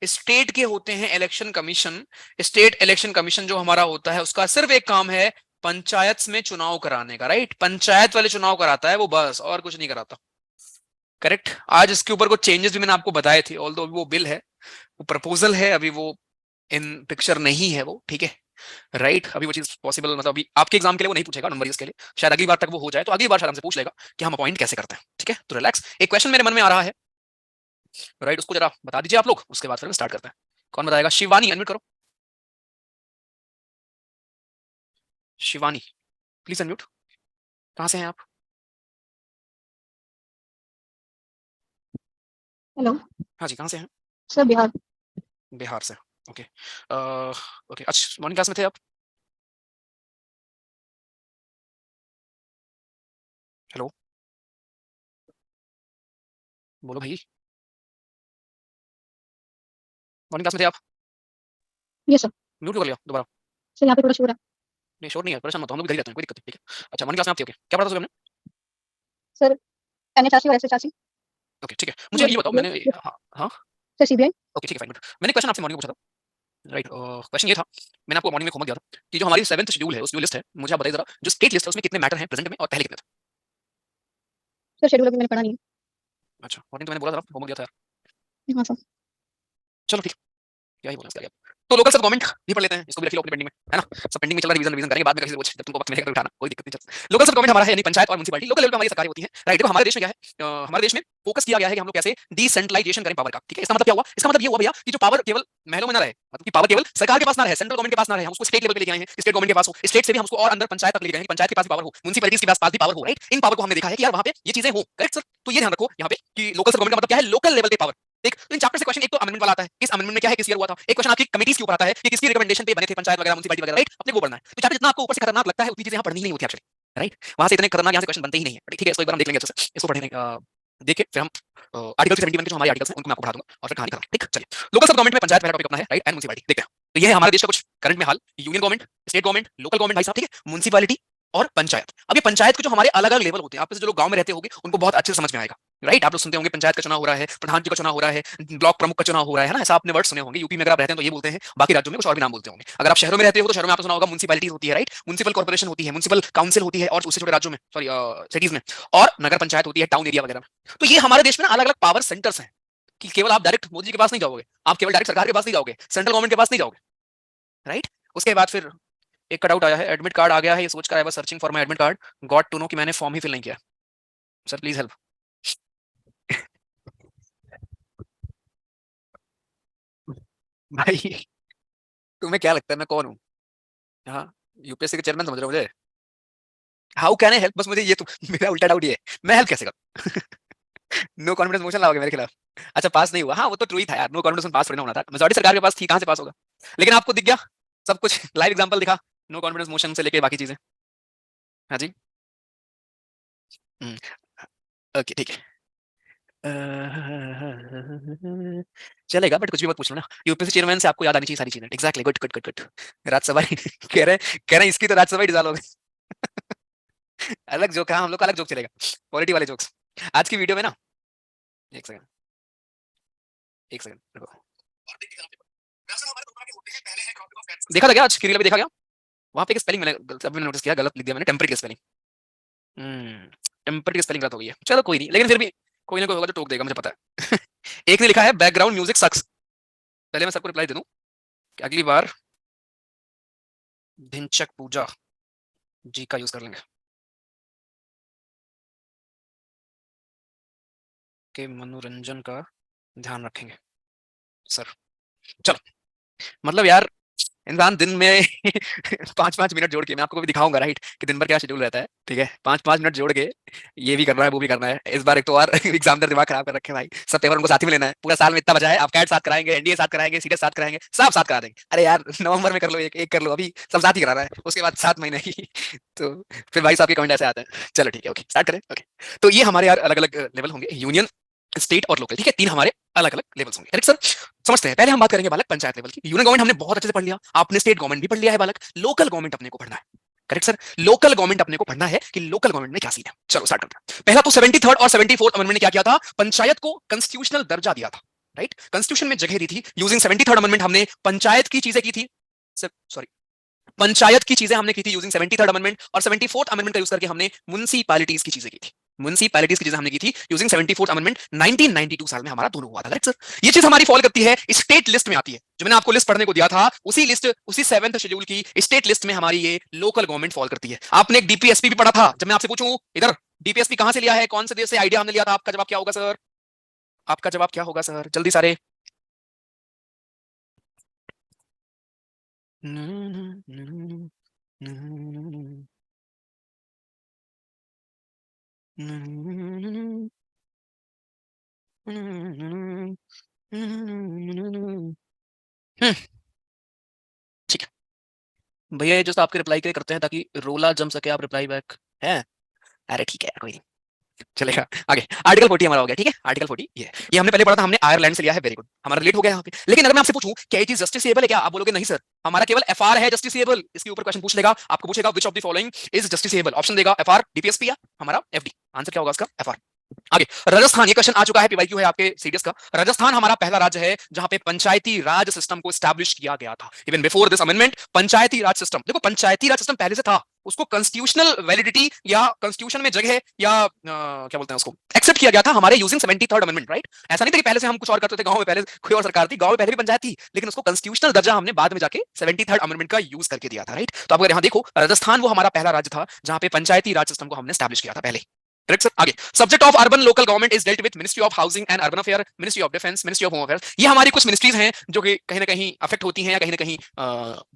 State के होते हैं election commission. State election commission जो हमारा होता है उसका सिर्फ एक काम है पंचायत में चुनाव कराने का, राइट। पंचायत वाले चुनाव कराता है वो, बस और कुछ नहीं कराता। करेक्ट। आज इसके ऊपर कुछ चेंजेस भी मैंने आपको बताए थे, ऑल्दो वो बिल है, वो प्रपोजल है, अभी वो इन पिक्चर नहीं है वो, ठीक है, राइट। अभी वो चीज पॉसिबल, मतलब अभी आपके एग्जाम के लिए वो नहीं पूछेगा नंबर इसके लिए, शायद अगली बार तक वो हो जाए, तो अगली बार शायद हमसे पूछ लेगा कि हम अपॉइंट कैसे करते हैं, ठीक है। तो रिलैक्स, एक क्वेश्चन मेरे मन में आ रहा है, राइट, उसको जरा बता दीजिए आप लोग, उसके बाद फिर स्टार्ट करते हैं। कौन बताएगा? शिवानी, अनम्यूट करो। Shivani, please unmute. कहाँ से हैं आप? हेलो हाँ जी, कहाँ से हैं? सर, बिहार। बिहार से, ओके। ओके, अच्छा, मॉर्निंग क्लास में थे आप? हेलो, बोलो भाई, मॉर्निंग क्लास में थे आप? ये सर। म्यूट क्यों कर लिया दोबारा? सर यहाँ पे थोड़ा शोर है। नहीं, शोर नहीं है, परेशान मत हो, हम लोग इधर ही रहते हैं, कोई दिक्कत नहीं, ठीक है। अच्छा, मॉर्निंग क्लास में आप थे, ओके, क्या पढ़ा था सुबह हमने? सर NH80 और SH80। ओके, ठीक है, मुझे ये बताओ, मैंने, हाँ हाँ, सर CBI। ओके, ठीक है, फाइन। मैंने क्वेश्चन आपसे मॉर्निंग में पूछा था, राइट। क्वेश्चन ये था, मैंने आपको मॉर्निंग में होमवर्क दिया था कि जो हमारी 7th शेड्यूल है, उस जो लिस्ट है, मुझे आप बताइए जरा, जो स्टेट लिस्ट है उसमें कितने मैटर हैं प्रेजेंट में और पहले कितने थे? सर शेड्यूल अभी मैंने पढ़ा नहीं अच्छा, मॉर्निंग तो मैंने बोला था, होमवर्क दिया था यार। है। हाँ सर। चलो ठीक, क्या ही बोला इसका, तो लोकल सब गवर्नमेंट भी पढ़ लेते हैं, इसको भी रख लो अपनी पेंडिंग में, है ना। सब पेंडिंग में चल रहा है, रिवीजन रिवीजन करेंगे बाद में, कभी से कुछ जब तुमको वक्त मिलेगा तो उठाना, कोई दिक्कत नहीं। चल, लोकल सब गवर्नमेंट हमारा है, यानी पंचायत और म्युनिसिपैलिटी, लोकल लेवल पे हमारी सरकारें होती हैं, राइट। देखो हमारे देश में क्या है, हमारे देश में फोकस किया गया है कि हम लोग कैसे डिसेंट्रलाइजेशन करें पावर का, ठीक है। इसका मतलब क्या हुआ? इसका मतलब ये हुआ भैया कि जो पावर केवल महलों में ना रहे, मतलब कि पावर केवल सरकार के पास ना रहे, सेंट्रल गवर्नमेंट के पास ना रहे, हम उसको स्टेट लेवल पे लेके आए हैं, स्टेट गवर्नमेंट के पास हो, स्टेट से भी हम उसको और अंदर पंचायत तक ले गए हैं, पंचायत के पास भी पावर हो, म्युनिसिपैलिटीज के पास भी पावर हो, राइट। इन पावर को हमने देखा है कि यार वहां पे ये चीजें हो, करेक्ट सर। तो ये ध्यान रखो यहाँ पे कि लोकल गवर्नमेंट का मतलब क्या है, लोकल लेवल पे पावर। एक तो इन चैप्टर से क्वेश्चन, एक तो अमेंडमेंट वाला आता है, इस अमेंडमेंट में क्या है, किस ईयर हुआ था। एक क्वेश्चन आपकी कमिटीज के ऊपर आता है कि किसकी रिकमेंडेशन पे बने थे पंचायत वगैरह, म्युनिसिपैलिटी वगैरह, राइट। अपने को पढ़ना है, तो चैप्टर जितना आपको ऊपर से खतरनाक लगता है उतनी चीजें यहाँ पढ़नी नहीं होती एक्चुअली, राइट। वहां से इतने खतरनाक यहाँ से क्वेश्चन बनते ही नहीं है, ठीक है। इसको एक बार हम देख लेंगे अच्छे से, इसको पढ़ेंगे, देख के फिर हम आर्टिकल 71 के जो हमारे आर्टिकल्स हैं उनको मैं आपको पढ़ा दूंगा और फिर कहानी खत्म, ठीक। चलिए, लोकल सब गवर्नमेंट में पंचायत पहला टॉपिक अपना है, राइट, एंड म्युनिसिपैलिटी देखते हैं। तो ये है हमारे देश का कुछ करंट में हाल, union government, state government, local government, भाई साहब, ठीक है, म्युनिसिपैलिटी और पंचायत। अब ये पंचायत के जो हमारे अलग अलग लेवल होते हैं, आप जो लोग गांव में रहते होंगे उनको बहुत अच्छे से समझ में आएगा, राइट। आप लोग सुनते होंगे पंचायत का चुनाव हो रहा है, प्रधान जी का चुनाव हो रहा है, ब्लॉक प्रमुख का चुनाव हो रहा है ना, ऐसा आपने वर्ड सुने होंगे। यूपी में अगर आप रहते हैं तो ये बोलते हैं, बाकी राज्यों में कुछ और भी नाम बोलते होंगे। अगर आप शहरों में रहते हो तो शहरों में आपने सुना होगा म्युनिसिपैलिटी होती है, राइट, म्युनिसिपल कॉर्पोरेशन होती है, म्युनिसिपल काउंसिल होती है, और उससे छोटे राज्यों में, सॉरी, सिटीज में, और नगर पंचायत होती है टाउन एरिया वगैरह में। तो ये हमारे देश में अलग अलग पावर सेंटर्स हैं कि केवल आप डायरेक्ट मोदी जी के पास नहीं जाओगे, आप केवल डायरेक्ट सरकार के पास नहीं जाओगे, सेंट्रल गवर्नमेंट के पास नहीं जाओगे, राइट। उसके बाद फिर एक कटआउट आया है, एडमिट कार्ड आ गया है, ये सोच कर I was searching for my admit card, got to know कि मैंने फॉर्म ही फिल नहीं किया। Sir please help. भाई, तुम्हें क्या लगता है मैं कौन हूँ? हाँ, यूपीएससी के चेयरमैन समझ रहे हो मुझे? हाउ कैन आई हेल्प, बस मुझे ये तो मेरा उल्टा डाउट ये है, मैं हेल्प कैसे करूँ? नो कॉन्फिडेंस मोशन लाओगे मेरे खिलाफ? अच्छा, पास नहीं हुआ, हाँ वो तो ट्रू ही था यार, नो कॉन्फिडेंस पास थोड़ी ना होना था, मेजॉरिटी सरकार के पास थी, कहाँ से पास होगा। लेकिन आपको दिख गया सब कुछ, लाइव एग्जांपल दिखा, नो कॉन्फिडेंस मोशन से लेके बाकी चीजें। हाँ जी, ओके, ठीक है। चलेगा, बट कुछ भी मत पूछ लो ना, यूपीएससी चेयरमैन से आपको याद आनी चाहिए सारी चीजें, exactly, good good good good. Rajya Sabha कह रहे हैं इसकी तो राज्यसभा ही डिसॉल्व हो गई। अलग जोक, हाँ हम लोग का अलग जोक चलेगा, पॉलिटी वाले जोक्स आज की वीडियो में ना। एक सेकंड, एक सेकंड रुको। देखा था क्या आज की रील में, देखा क्या? वहां पे एक स्पेलिंग मैंने अभी नोटिस किया, गलत लिख दिया मैंने, टेम्परेट की स्पेलिंग। टेम्परेट की स्पेलिंग गलत हो गई है, चलो कोई नहीं, लेकिन फिर भी कोई ना कोई होगा जो टोक देगा, मुझे पता है। एक ने लिखा है बैकग्राउंड म्यूजिक सक्स। पहले मैं सबको रिप्लाई दे दूं कि अगली बार ढिंचक पूजा जी का यूज कर लेंगे, के मनोरंजन का ध्यान रखेंगे सर। चलो, मतलब यार, इंसान दिन में 5-5 मिनट जोड़ के, मैं आपको भी दिखाऊंगा, राइट, कि दिन भर क्या शेड्यूल रहता है, ठीक है। 5-5 मिनट जोड़ के ये भी करना है वो भी करना है। इस बार एक तो और एग्जाम दर दिमाग खराब कर रखे हैं भाई, सब पेपर उनको साथ ही में लेना है, पूरा साल में इतना बचा है, आप कैट साथ कराएंगे, एनडीए साथ कराएंगे, सीटेट साथ कराएंगे, सब साथ करा देंगे। अरे यार, नवंबर में कर लो, एक एक कर लो, अभी सब साथ ही कराना है, उसके बाद 7 महीने की। तो फिर भाई साहब के कमेंट ऐसे आते हैं। चलो ठीक है, ओके, स्टार्ट करें, ओके। तो ये हमारे यार अलग अलग लेवल होंगे, यूनियन, स्टेट और लोकल, ठीक है, तीन हमारे अलग अलग लेवल्स होंगे, करेक्ट सर। समझते हैं, पहले हम बात करेंगे बालक पंचायत लेवल की। यूनियन गवर्नमेंट हमने बहुत अच्छे से पढ़ लिया, आपने स्टेट गवर्नमेंट भी पढ़ लिया है बालक, लोकल गवर्नमेंट अपने को पढ़ना है, करेक्ट सर। लोकल गवर्नमेंट अपने को पढ़ना है कि लोकल गवर्नमेंट में क्या सीन है। चलो स्टार्ट करते हैं। पहला तो 73rd और 74th अमेंडमेंट ने क्या किया था, पंचायत को कॉन्स्टिट्यूशनल दर्जा दिया था, राइट। कॉन्स्टिट्यूशन में जगह दी थी यूजिंग 73rd अमेंडमेंट, हमने पंचायत की चीजें की थी, सॉरी पंचायत की चीजें हमने की थी यूजिंग 73rd अमेंडमेंट, और 74th अमेंडमेंट का यूज करके हमने म्युनिसिपैलिटीज की चीजें की थी। म्युनिसिपैलिटीज की चीजें हमने की थी यूजिंग 74th अमेंडमेंट। 1992 साल में हमारा दोनों हुआ था, राइट सर। ये चीज हमारी फॉलो करती है स्टेट लिस्ट में आती है, जो मैंने आपको लिस्ट पढ़ने को दिया था, उसी लिस्ट, उसी 7th शेड्यूल की स्टेट लिस्ट में हमारी ये लोकल गवर्नमेंट फॉल करती है। आपने एक डीपीएसपी भी पढ़ा था, जब मैं आपसे पूछूं इधर डीपीएसपी कहां से लिया है, कौन से देश से आइडिया हमने लिया था, आपका जवाब क्या होगा सर? आपका जवाब क्या होगा सर? जल्दी सारे। ठीक है भैया, ये जो आपके रिप्लाई के लिए करते हैं ताकि रोला जम सके, आप रिप्लाई बैक है। अरे ठीक है यार, कोई नहीं, चलेगा। आगे आर्टिकल 40 हमारा हो गया, ठीक है। आर्टिकल 40 ये हमने पहले पढ़ा था, हमने आयरलैंड से लिया है, वेरी गुड, हमारा रिलेट हो गया यहाँ पे। लेकिन अगर मैं आपसे पूछूं क्या ये चीज जस्टिसेबल है क्या, आप बोलोगे नहीं सर, हमारा केवल एफआर है जस्टिसेबल। इसके ऊपर क्वेश्चन पूछ लेगा, आपको पूछेगा which of the following is justiciable, option देगा एफआर, डीपीएसपी या हमारा एफडी। आंसर क्या होगा इसका? एफआर। आगे राजस्थान, ये क्वेश्चन आ चुका है, पीवाईक्यू है आपके सीडीएस का। राजस्थान हमारा पहला राज्य है जहां पे पंचायती राज सिस्टम को एस्टैब्लिश किया गया था। Even before this amendment Panchayati Raj system, देखो पंचायती राज सिस्टम पहले से था, उसको कॉन्स्टिट्यूशनल वैलिडिटी या कॉन्स्टिट्यूशन में जगह या क्या बोलते हैं उसको, एक्सेप्ट किया गया था हमारे यूजिंग 73rd अमेंडमेंट, राइट। ऐसा नहीं था कि पहले से हम कुछ और करते थे, गांव में पहले कोई और सरकार थी, गांव में पहले भी पंचायत थी, लेकिन उसको कॉन्स्टिट्यूशनल दर्जा हमने बाद में जाके 73rd अमेंडमेंट का यूज करके दिया था, राइट। तो आप अगर यहाँ देखो, राजस्थान वो हमारा पहला राज्य था जहां पे पंचायती राज सिस्टम को हमने एस्टैब्लिश किया था पहले, करेक्ट सर। आगे subject of urban local government is dealt with ministry of housing and urban affair, ministry of defence, ministry of home affairs. ये हमारी कुछ मिनिस्ट्रीज हैं जो कि कहीं ना कहीं अफेक्ट होती हैं या कहीं ना कहीं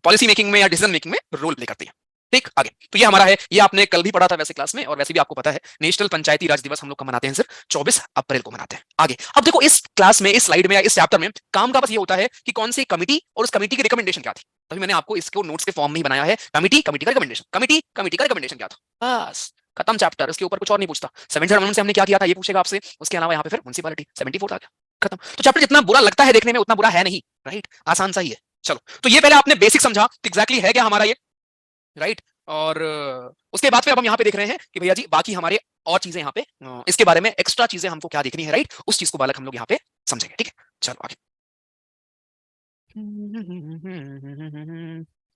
पॉलिसी मेकिंग में या डिसीजन मेकिंग में रोल प्ले करती हैं, ठीक। आगे तो ये हमारा है, ये आपने कल भी पढ़ा था वैसे क्लास में, और वैसे भी आपको पता है नेशनल पंचायती राज दिवस हम लोग कब मनाते हैं सर? 24 अप्रैल को मनाते हैं। आगे अब देखो, इस क्लास में, इस स्लाइड में या इस चैप्टर में काम का बस ये होता है कि कौन सी कमिटी और उस कमिटी की रिकमेंडेशन क्या थी। तभी मैंने आपको इसको नोट्स के फॉर्म में ही बनाया है, कमिटी, कमिटी का रिकमेंडेशन, कमिटी, कमिटी का रिकमेंडेशन क्या था, बस खत्म चैप्टर। इसके ऊपर कुछ और नहीं पूछता। 70 अमेंडमेंट से हमने क्या किया था ये पूछेगा आपसे, उसके अलावा यहाँ पे फिर म्युनिसिपैलिटी 74 आ गया, खत्म। तो चैप्टर जितना बुरा लगता है देखने में उतना बुरा है नहीं, राइट, आसान सा ही है। चलो, तो ये पहले आपने बेसिक समझा कि एग्जैक्टली है क्या हमारा ये, राइट। और उसके बाद फिर अब हम यहाँ पे देख रहे हैं कि भैया जी बाकी हमारे और चीजें यहाँ पे इसके बारे में एक्स्ट्रा चीजें हमको क्या देखनी है, राइट, उस चीज को बालक हम लोग यहाँ पे समझेंगे, ठीक है। चलो आगे,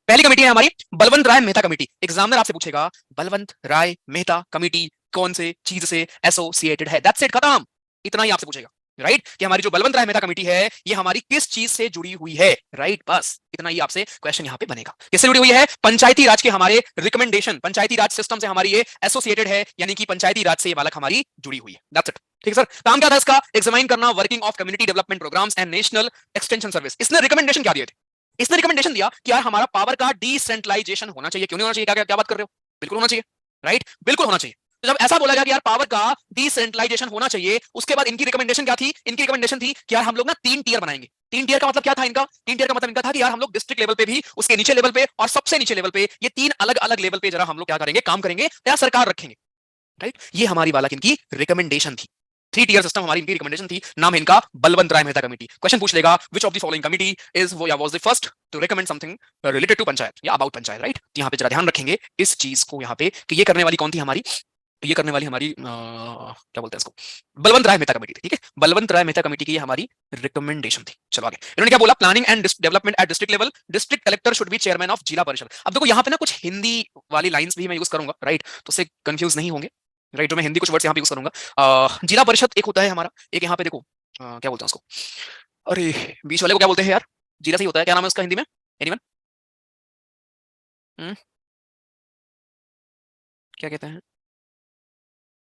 पहली कमेटी है हमारी बलवंत राय मेहता कमेटी। एग्जामिनर आपसे पूछेगा बलवंत राय मेहता कमेटी कौन से चीज से एसोसिएटेड है, दैट्स इट, खत्म। इतना ही आपसे पूछेगा, राइट, कि हमारी जो बलवंत राय मेहता कमेटी है ये हमारी किस चीज से जुड़ी हुई है, राइट, बस इतना ही आपसे क्वेश्चन यहाँ पे बनेगा। किससे जुड़ी हुई है? पंचायती राज के हमारे रिकमेंडेशन, पंचायती राज सिस्टम से हमारी ये एसोसिएटेड है, यानी कि पंचायती राज से ये बालक हमारी जुड़ी हुई है, दैट्स इट, ठीक है सर। काम क्या था इसका? एग्जामिन करना working of community development programmes and national extension service. इसने रिकमेंडेशन क्या दिए थे? इसने रिकमेंडेशन दिया कि यार हमारा पावर का डिसेंट्रलाइजेशन होना चाहिए। क्यों नहीं होना चाहिए? क्या क्या बात कर रहे हो? बिल्कुल होना चाहिए, राइट, बिल्कुल होना चाहिए। तो जब ऐसा बोला गया कि यार पावर का डिसेंट्रलाइजेशन होना चाहिए, उसके बाद इनकी रिकमेंडेशन क्या थी? इनकी रिकमेंडेशन थी कि यार हम लोग ना 3 टियर बनाएंगे। 3 टियर का मतलब क्या था इनका? 3 टियर का मतलब इनका था कि यार हम लोग डिस्ट्रिक्ट लेवल पे भी, उसके नीचे लेवल पे और सबसे नीचे लेवल पे, ये 3 अलग अलग लेवल पे जरा हम लोग क्या करेंगे, काम करेंगे या सरकार रखेंगे, राइट। ये हमारी वाला इनकी रिकमेंडेशन थी। 3 टियर सिस्टम हमारी इनकी रिकमेंडेशन थी। नाम है इनका बलवंत राय मेहता कमेटी। क्वेश्चन पूछ लेगा which of the following committee is वो या was the first to recommend something related to panchayat या अबाउट पंचायत, राइट। यहाँ पे जरा ध्यान रखेंगे इस चीज को यहाँ पे कि ये करने वाली कौन थी हमारी, ये करने वाली हमारी क्या बोलते हैं इसको, बलवंत राय मेहता कमेटी थी, ठीक है। बलवंत राय मेहता कमेटी की ये हमारी रिकमेंडेशन थी। चलो आगे, इन्होंने क्या बोला? Planning and development at district level, district collector should be chairman of जिला परिषद। अब देखो यहाँ पे ना कुछ हिंदी वाली लाइंस भी मैं यूज करूंगा, राइट, तो उससे कंफ्यूज नहीं होंगे, राइट। तो मैं हिंदी कुछ वर्ड्स यहाँ पे यूज करूंगा। जिला परिषद एक होता है हमारा, एक यहाँ पे देखो क्या बोलते हैं उसको, अरे बीच वाले को क्या बोलते हैं यार? जिला से ही होता है, क्या नाम है उसका हिंदी में? एनीवन? क्या कहते हैं?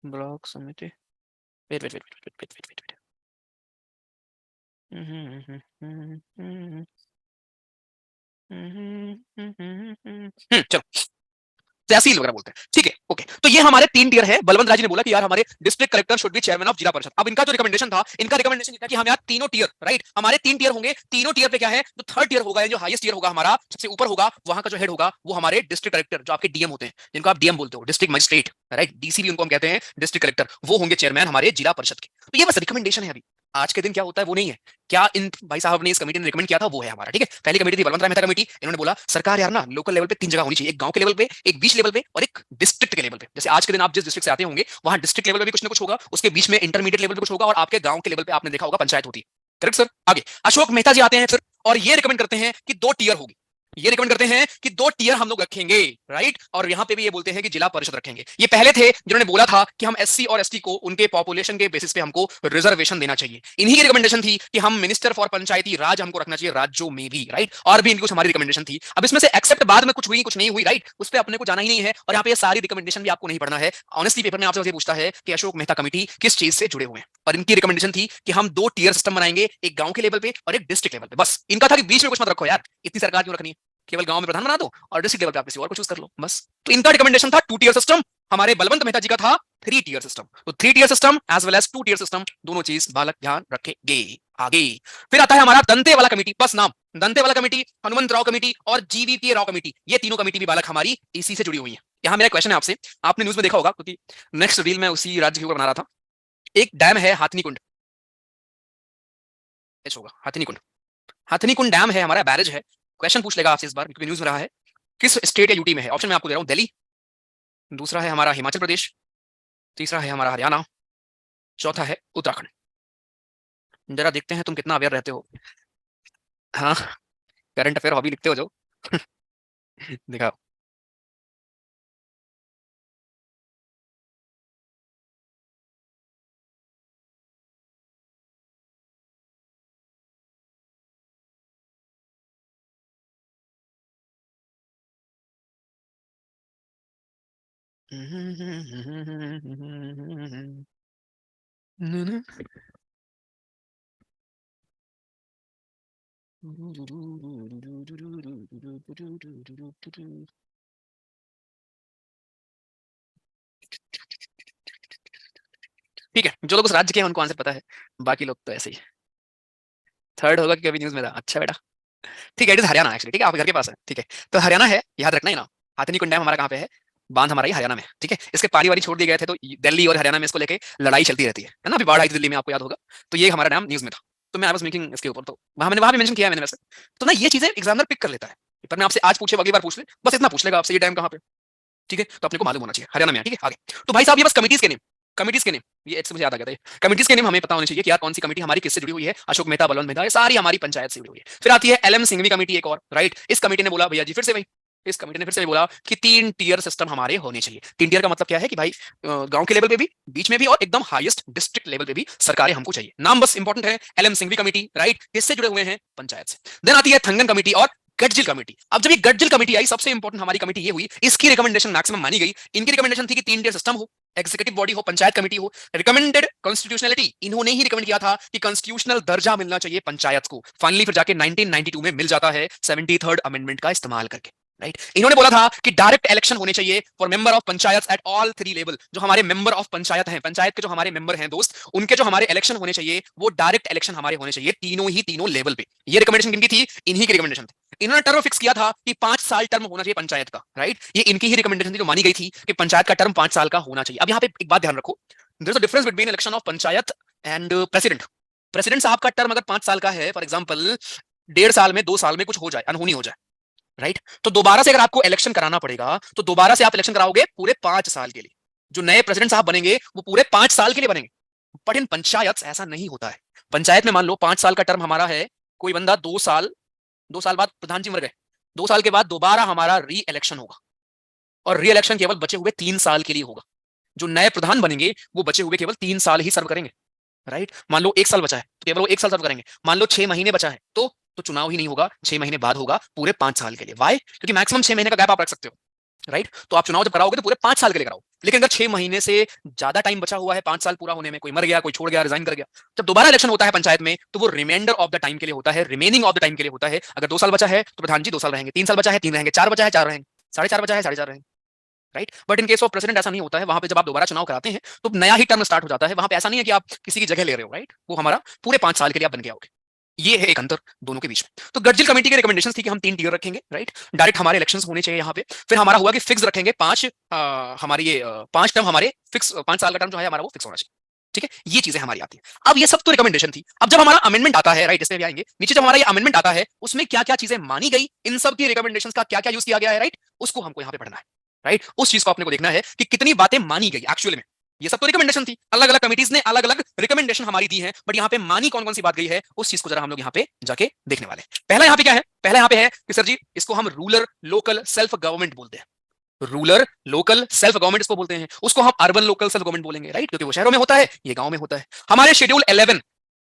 ब्लॉक समिति, wait wait wait wait wait wait wait wait, चलो तहसील वगैरह बोलते हैं, ठीक है, ओके। तो ये हमारे 3 टियर है। बलवंत राय जी ने बोला कि यार हमारे district collector should be chairman of जिला परिषद। अब इनका जो रिकमेंडेशन था, इनका रिकमेंडेशन था कि हम यार तीनों टियर, राइट, हमारे 3 टियर होंगे। तीनों टियर पे क्या है, जो थर्ड टियर होगा, जो हाईएस्ट टियर होगा हमारा, सबसे ऊपर होगा, वहां का जो हेड होगा वो हमारे डिस्ट्रिक्ट कलेक्टर, जो आपके डीएम होते हैं, जिनको आप डीएम बोलते हो, डिस्ट्रिक्ट मजिस्ट्रेट, राइट, डीसी भी उनको हम कहते हैं, डिस्ट्रिक्ट कलेक्टर, वो होंगे चेयरमैन हमारे जिला परिषद के। तो ये बस रिकमेंडेशन है। अभी आज के दिन क्या होता है वो नहीं है, क्या इन भाई साहब ने इस कमेटी ने रिकमेंड किया था वो है हमारा, ठीक है। पहली कमेटी थी बलवंत राय मेहता कमेटी। इन्होंने बोला सरकार यार ना लोकल लेवल पे 3 जगह होनी चाहिए, एक गांव के लेवल पे, एक बीच लेवल पे और एक डिस्ट्रिक्ट के लेवल पे। जैसे आज के दिन आप जिस डिस्ट्रिक्ट से आते होंगे वहां डिस्ट्रिक्ट लेवल पे भी कुछ ना कुछ होगा, उसके बीच में इंटरमीडिएट लेवल पे कुछ होगा और आपके गांव के लेवल पे आपने देखा होगा पंचायत होती है, करेक्ट सर। आगे अशोक मेहता जी आते हैं फिर और ये रिकमेंड करते हैं कि 2 टियर होगी, ये रिकमेंड करते हैं कि 2 टियर हम लोग रखेंगे, राइट। और यहां पे भी ये बोलते हैं कि जिला परिषद रखेंगे। ये पहले थे जिन्होंने बोला था कि हम एससी और एसटी को उनके पॉपुलेशन के बेसिस पे हमको रिजर्वेशन देना चाहिए। इन्हीं की रिकमेंडेशन थी कि हम मिनिस्टर फॉर पंचायती राज हमको रखना चाहिए राज्यों में भी, राइट। और भी इनकी कुछ हमारी रिकमेंडेशन थी। अब इसमें से एक्सेप्ट बाद में कुछ हुई कुछ नहीं हुई, राइट, उस पर अपने को जाना ही नहीं है। और यहाँ पे ये सारी रिकमेंडेशन भी आपको नहीं पढ़ना है। ऑनेस्टली पेपर में आपसे ये पूछता है कि अशोक मेहता कमेटी किस चीज से जुड़े हुए हैं, और इनकी रिकमेंडेशन थी कि हम 2 टियर सिस्टम बनाएंगे, एक गांव के लेवल पे और एक डिस्ट्रिक्ट लेवल पे। बस इनका था कि बीच में कुछ मत रखो यार, इतनी सरकार क्यों रखनी है, केवल गांव में प्रधान बना दो और डिस्ट्रिक्ट लेवल पे आप किसी और को चूज कर लो बस। तो इनका रिकमेंडेशन था 2 टियर सिस्टम, हमारे बलवंत मेहता जी का था 3 टियर सिस्टम। तो 3 tier system as well as 2 tier system, दोनों चीज बालक ध्यान रखेंगे। आगे फिर आता है हमारा दंते वाला कमेटी, बस नाम दंते वाला कमेटी, हनुमंत राव कमेटी और जीवीपी राव कमेटी, ये तीनों कमेटी भी बालक हमारी इसी से जुड़ी हुई है। यहाँ मेरा क्वेश्चन है आपसे, आपने न्यूज में देखा होगा क्योंकि नेक्स्ट रील में उसी राज्य के ऊपर बना रहा था। एक डैम है हाथनी कुंड, होगा हाथनी कुंड, हाथनी कुंड डैम है हमारा, बैरेज है। क्वेश्चन पूछ लेगा आपसे इस बार क्योंकि न्यूज में रहा है, किस स्टेट या यूटी में है। ऑप्शन मैं आपको दे रहा हूं, दिल्ली, दूसरा है हमारा हिमाचल प्रदेश, तीसरा है हमारा हरियाणा, चौथा है उत्तराखंड। जरा देखते हैं तुम कितना अवेयर रहते हो। हाँ, करंट अफेयर हॉबी लिखते हो जो दिखाओ। ठीक है, जो लोग उस राज्य के हैं उनको आंसर पता है, बाकी लोग तो ऐसे ही। थर्ड होगा कि कभी न्यूज में था, अच्छा बेटा। ठीक है, इट इज हरियाणा एक्चुअली, ठीक है, आपके घर के पास है, ठीक है। तो हरियाणा है, याद रखना है ना। हाथनी कुंड डैम हमारा कहाँ पे है, बांध हमारा ही हरियाणा में, ठीक है। इसके पानी वारी छोड़ दिए गए थे, तो दिल्ली और हरियाणा में इसको लेके लड़ाई चलती रहती है ना। अभी बाढ़ आई थी दिल्ली में, आपको याद होगा। तो ये हमारा डैम न्यूज में था, तो मैं आई वाज मेकिंग इसके ऊपर, तो वहां भी मेंशन किया है मैंने वैसे। तो ना ये चीजें एग्जामिनर पिक कर लेता है, पर मैं आपसे आज पूछे अगली बार पूछ ले, बस इतना पूछ लेगा आपसे, ये डैम कहाँ पे, ठीक है। तो अपने को मालूम होना चाहिए हरियाणा में है, ठीक है। आगे तो भाई साहब ये बस कमिटीज के नेम, कमिटीज के नेम, ये इससे मुझे याद आ गया था, कमिटीज के नेम हमें पता होने चाहिए कि यार कौन सी कमेटी हमारी किससे जुड़ी हुई है। अशोक मेहता, बलवंत मेहता, ये सारी हमारी पंचायत से जुड़ी हुई है। फिर आती है एलएम सिंघवी कमेटी एक और, राइट। इस कमेटी ने बोला भैया जी, फिर से भाई इस कमेटी ने फिर से बोला कि 3 टियर सिस्टम हमारे होने चाहिए। 3 टियर का मतलब क्या है कि भाई गांव के लेवल पे भी, बीच में भी और एकदम हाईएस्ट डिस्ट्रिक्ट लेवल पे भी सरकारें हमको चाहिए। नाम बस इंपॉर्टेंट है, एलएम सिंघवी कमेटी, राइट, किससे जुड़े हुए हैं, पंचायत से। देन आती है थंगन कमेटी और गटजिल कमेटी। अब जब ये गटजिल कमेटी आई, सबसे इंपॉर्टेंट हमारी कमेटी ये हुई, इसकी रिकमेंडेशन मैक्सिमम मानी गई। इनकी रिकमेंडेशन थी कि 3 टियर सिस्टम हो, एग्जीक्यूटिव बॉडी हो, पंचायत कमेटी हो। रिकमेंडेड कॉन्स्टिट्यूशनलिटी, इन्होंने ही रिकमेंड किया था कि कॉन्स्टिट्यूशनल दर्जा मिलना चाहिए पंचायत को। फाइनली फिर जाके 1992 में मिल जाता है 73rd अमेंडमेंट का इस्तेमाल करके, राइट। इन्होंने बोला था कि डायरेक्ट इलेक्शन होने चाहिए for member of panchayat at all 3 level. जो हमारे मेंबर ऑफ पंचायत हैं, पंचायत के जो हमारे मेंबर हैं दोस्त, उनके जो हमारे इलेक्शन होने चाहिए वो डायरेक्ट इलेक्शन हमारे होने चाहिए, तीनों लेवल पे। ये रिकमेंडेशन किनकी थी, इन्हीं की रिकमेंडेशन थी। इन्होंने टर्म फिक्स किया था कि 5 साल टर्म होना चाहिए पंचायत का, राइट। ये इनकी ही रिकमेंडेशन थी जो मानी गई थी कि पंचायत का टर्म 5 साल का होना चाहिए। अब यहाँ पे एक बात ध्यान रखो, there is a difference between election of panchayat and president. President साहब का टर्म अगर 5 साल का है, फॉर एग्जाम्पल 1.5 साल में 2 साल में कुछ हो जाए, अनहोनी हो जाए, राइट, तो दोबारा से अगर आपको इलेक्शन कराना पड़ेगा तो दोबारा से आप इलेक्शन कराओगे पूरे 5 साल के लिए। जो नए प्रेसिडेंट साहब बनेंगे वो पूरे 5 साल के लिए बनेंगे। बट इन पंचायत ऐसा नहीं होता है। पंचायत में मान लो 5 साल का टर्म हमारा है, कोई बंदा 2 साल बाद प्रधान जी मर गए, 2 साल के बाद दोबारा हमारा री इलेक्शन होगा, और री इलेक्शन केवल बचे हुए 3 साल के लिए होगा। जो नए प्रधान बनेंगे वो बचे हुए केवल 3 साल ही सर्व करेंगे, राइट। मान लो 1 साल बचा है तो केवल वो 1 साल सर्व करेंगे। मान लो 6 महीने बचा है तो चुनाव ही नहीं होगा, 6 महीने बाद होगा पूरे 5 साल के लिए। वाई, क्योंकि मैक्सिमम 6 महीने का गैप आप रख सकते हो, राइट। तो आप चुनाव जब कराओगे तो पूरे 5 साल के लिए कराओ। लेकिन अगर 6 महीने से ज्यादा टाइम बचा हुआ है 5 साल पूरा होने में, कोई मर गया, कोई छोड़ गया, रिजाइन कर गया, जब दोबारा इलेक्शन होता है पंचायत में तो वो रिमाइंडर ऑफ द टाइम के लिए होता है, रिमेनिंग ऑफ द टाइम के लिए होता है। अगर 2 साल बचा है तो प्रधान जी 2 साल रहेंगे, 3 साल बचा है 3 रहेंगे, 4 बचा है 4 रहेंगे, 4.5 बचा है 4.5 रहेंगे, right. But in case of president ऐसा नहीं होता है। वहां पे जब आप दोबारा चुनाव कराते हैं तो नया ही टर्म स्टार्ट हो जाता है। वहां पे ऐसा नहीं है कि आप किसी की जगह ले रहे हो, राइट। वो हमारा पूरे 5 साल के लिए आप बन के आओगे। ये है एक अंतर दोनों के बीच में। तो गटजिल कमेटी के रिकमेंडेशंस थी कि हम 3 टियर रखेंगे, राइट। डायरेक्ट हमारे इलेक्शंस होने चाहिए यहाँ पे। फिर हमारा हुआ कि फिक्स रखेंगे 5 हमारी ये 5 टर्म हमारे फिक्स, 5 साल का टर्म जो है हमारा वो फिक्स होना चाहिए, ठीक है। ये चीजें हमारी आती है। अब ये सब तो रिकमेंडेशन थी। अब जब हमारा अमेंडमेंट आता है, राइट, इसमें भी आएंगे नीचे, जब हमारा ये अमेंडमेंट आता है उसमें क्या क्या चीजें मानी गई, इन सब की रिकमेंडेशंस का क्या क्या यूज किया गया है, राइट, उसको हमको यहाँ पे पढ़ना है, राइट। उस चीज को अपने को देखना है कि कितनी बातें मानी गई एक्चुअल में। ये सब तो रिकमेंडेशन थी, अलग अलग कमिटीज ने अलग अलग रिकमेंडेशन हमारी दी है, बट यहाँ पे मानी कौन कौन सी बात गई है उस चीज को जरा हम लोग यहाँ पे जाके देखने वाले हैं। पहला यहाँ पे क्या है, पहला यहाँ पे है कि सर जी इसको हम रूरल लोकल सेल्फ गवर्नमेंट बोलते हैं। रूरल लोकल सेल्फ गवर्नमेंट इसको बोलते हैं, उसको हम अर्बन लोकल सेल्फ गवर्नमेंट बोलेंगे, राइट, क्योंकि वो शहरों में होता है, ये गांव में होता है। हमारे शेड्यूल 11,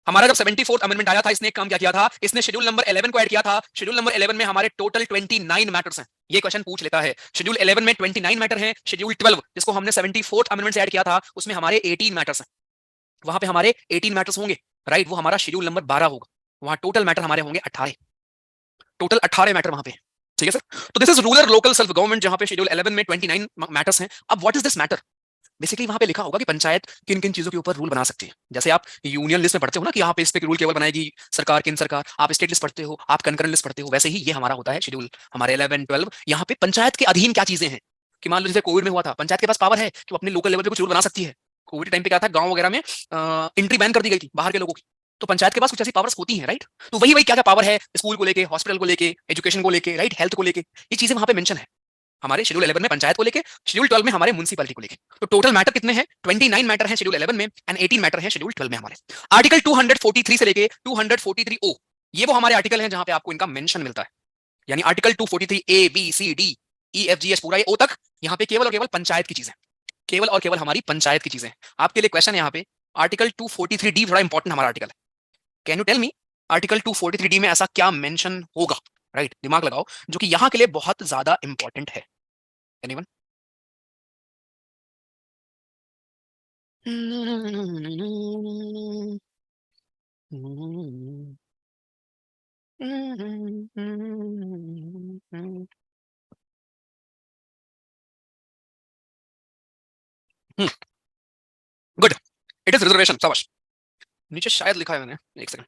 हमारा जब 74th अमेंडमेंट आया था, इसने एक काम क्या किया था, इसने शेड्यूल नंबर 11 को ऐड किया था। शेड्यूल नंबर 11 में हमारे टोटल 29 मैटर्स हैं। ये क्वेश्चन पूछ लेता है, शेड्यूल 11 में 29 मैटर हैं। शेड्यूल 12 जिसको हमने 74th अमेंडमेंट से ऐड किया था, उसमें हमारे 18 मैटर्स हैं। वहां पे हमारे 18 मैटर्स होंगे, राइट, वो हमारा शेड्यूल नंबर 12 होगा। वहां टोटल मैटर हमारे होंगे 18, टोटल 18 मैटर वहां पे, ठीक है सर। तो this is rural local self government, जहां पे शेड्यूल 11 में 29 मैटर्स हैं। अब what is this matter, basically वहां पे लिखा होगा कि पंचायत किन किन चीजों के ऊपर रूल बना सकती है। जैसे आप यूनियन लिस्ट में पढ़ते हो ना कि यहाँ पे इस पे रूल केवल बनाएगी सरकार, किन सरकार, आप स्टेट लिस्ट पढ़ते हो, आप कंकरेंट लिस्ट पढ़ते हो, वैसे ही ये हमारा होता है शेड्यूल हमारे 11 12। यहाँ पे पंचायत के अधीन क्या चीजें हैं, कि मान लो जैसे कोविड में हुआ था, पंचायत के पास पावर है कि वो अपने लोकल लेवल पे कुछ रूल बना सकती है। कोविड टाइम पे क्या था, गांव वगैरह में एंट्री बैन कर दी गई थी बाहर के लोगों की, तो पंचायत के पास कुछ ऐसी पावर्स होती हैं, राइट। तो वही वही क्या क्या पावर है, स्कूल को लेके, हॉस्पिटल को लेके, एजुकेशन को लेके, राइट, हेल्थ को लेके, ये चीजें वहां पे मेंशन है हमारे शेड्यूल 11 में पंचायत को लेके, शेड्यूल 12 में हमारे म्युनिसिपैलिटी को लेके। तो टोटल मैटर कितने हैं, 29 मैटर हैं शेड्यूल 11 में एंड 18 मैटर हैं शेड्यूल 12 में हमारे। आर्टिकल 243 से लेके 243 ओ, ये वो हमारे आर्टिकल हैं जहां पे आपको इनका मेंशन मिलता है। यानी article 243 A B C D E F G H पूरा ओ तक, यहाँ पे केवल और केवल पंचायत की चीजें, केवल और केवल हमारी पंचायत की चीजें। आपके लिए क्वेश्चन है यहाँ पे, आर्टिकल 243 डी बड़ा इंपॉर्टेंट हमारा आर्टिकल है। Can you tell me article 243 D में ऐसा क्या मेंशन होगा, राइट, दिमाग लगाओ, जो कि यहाँ के लिए बहुत ज्यादा इंपॉर्टेंट है। Anyone? Good, it is reservation, शाबाश। नीचे शायद लिखा है मैंने, एक सेकंड,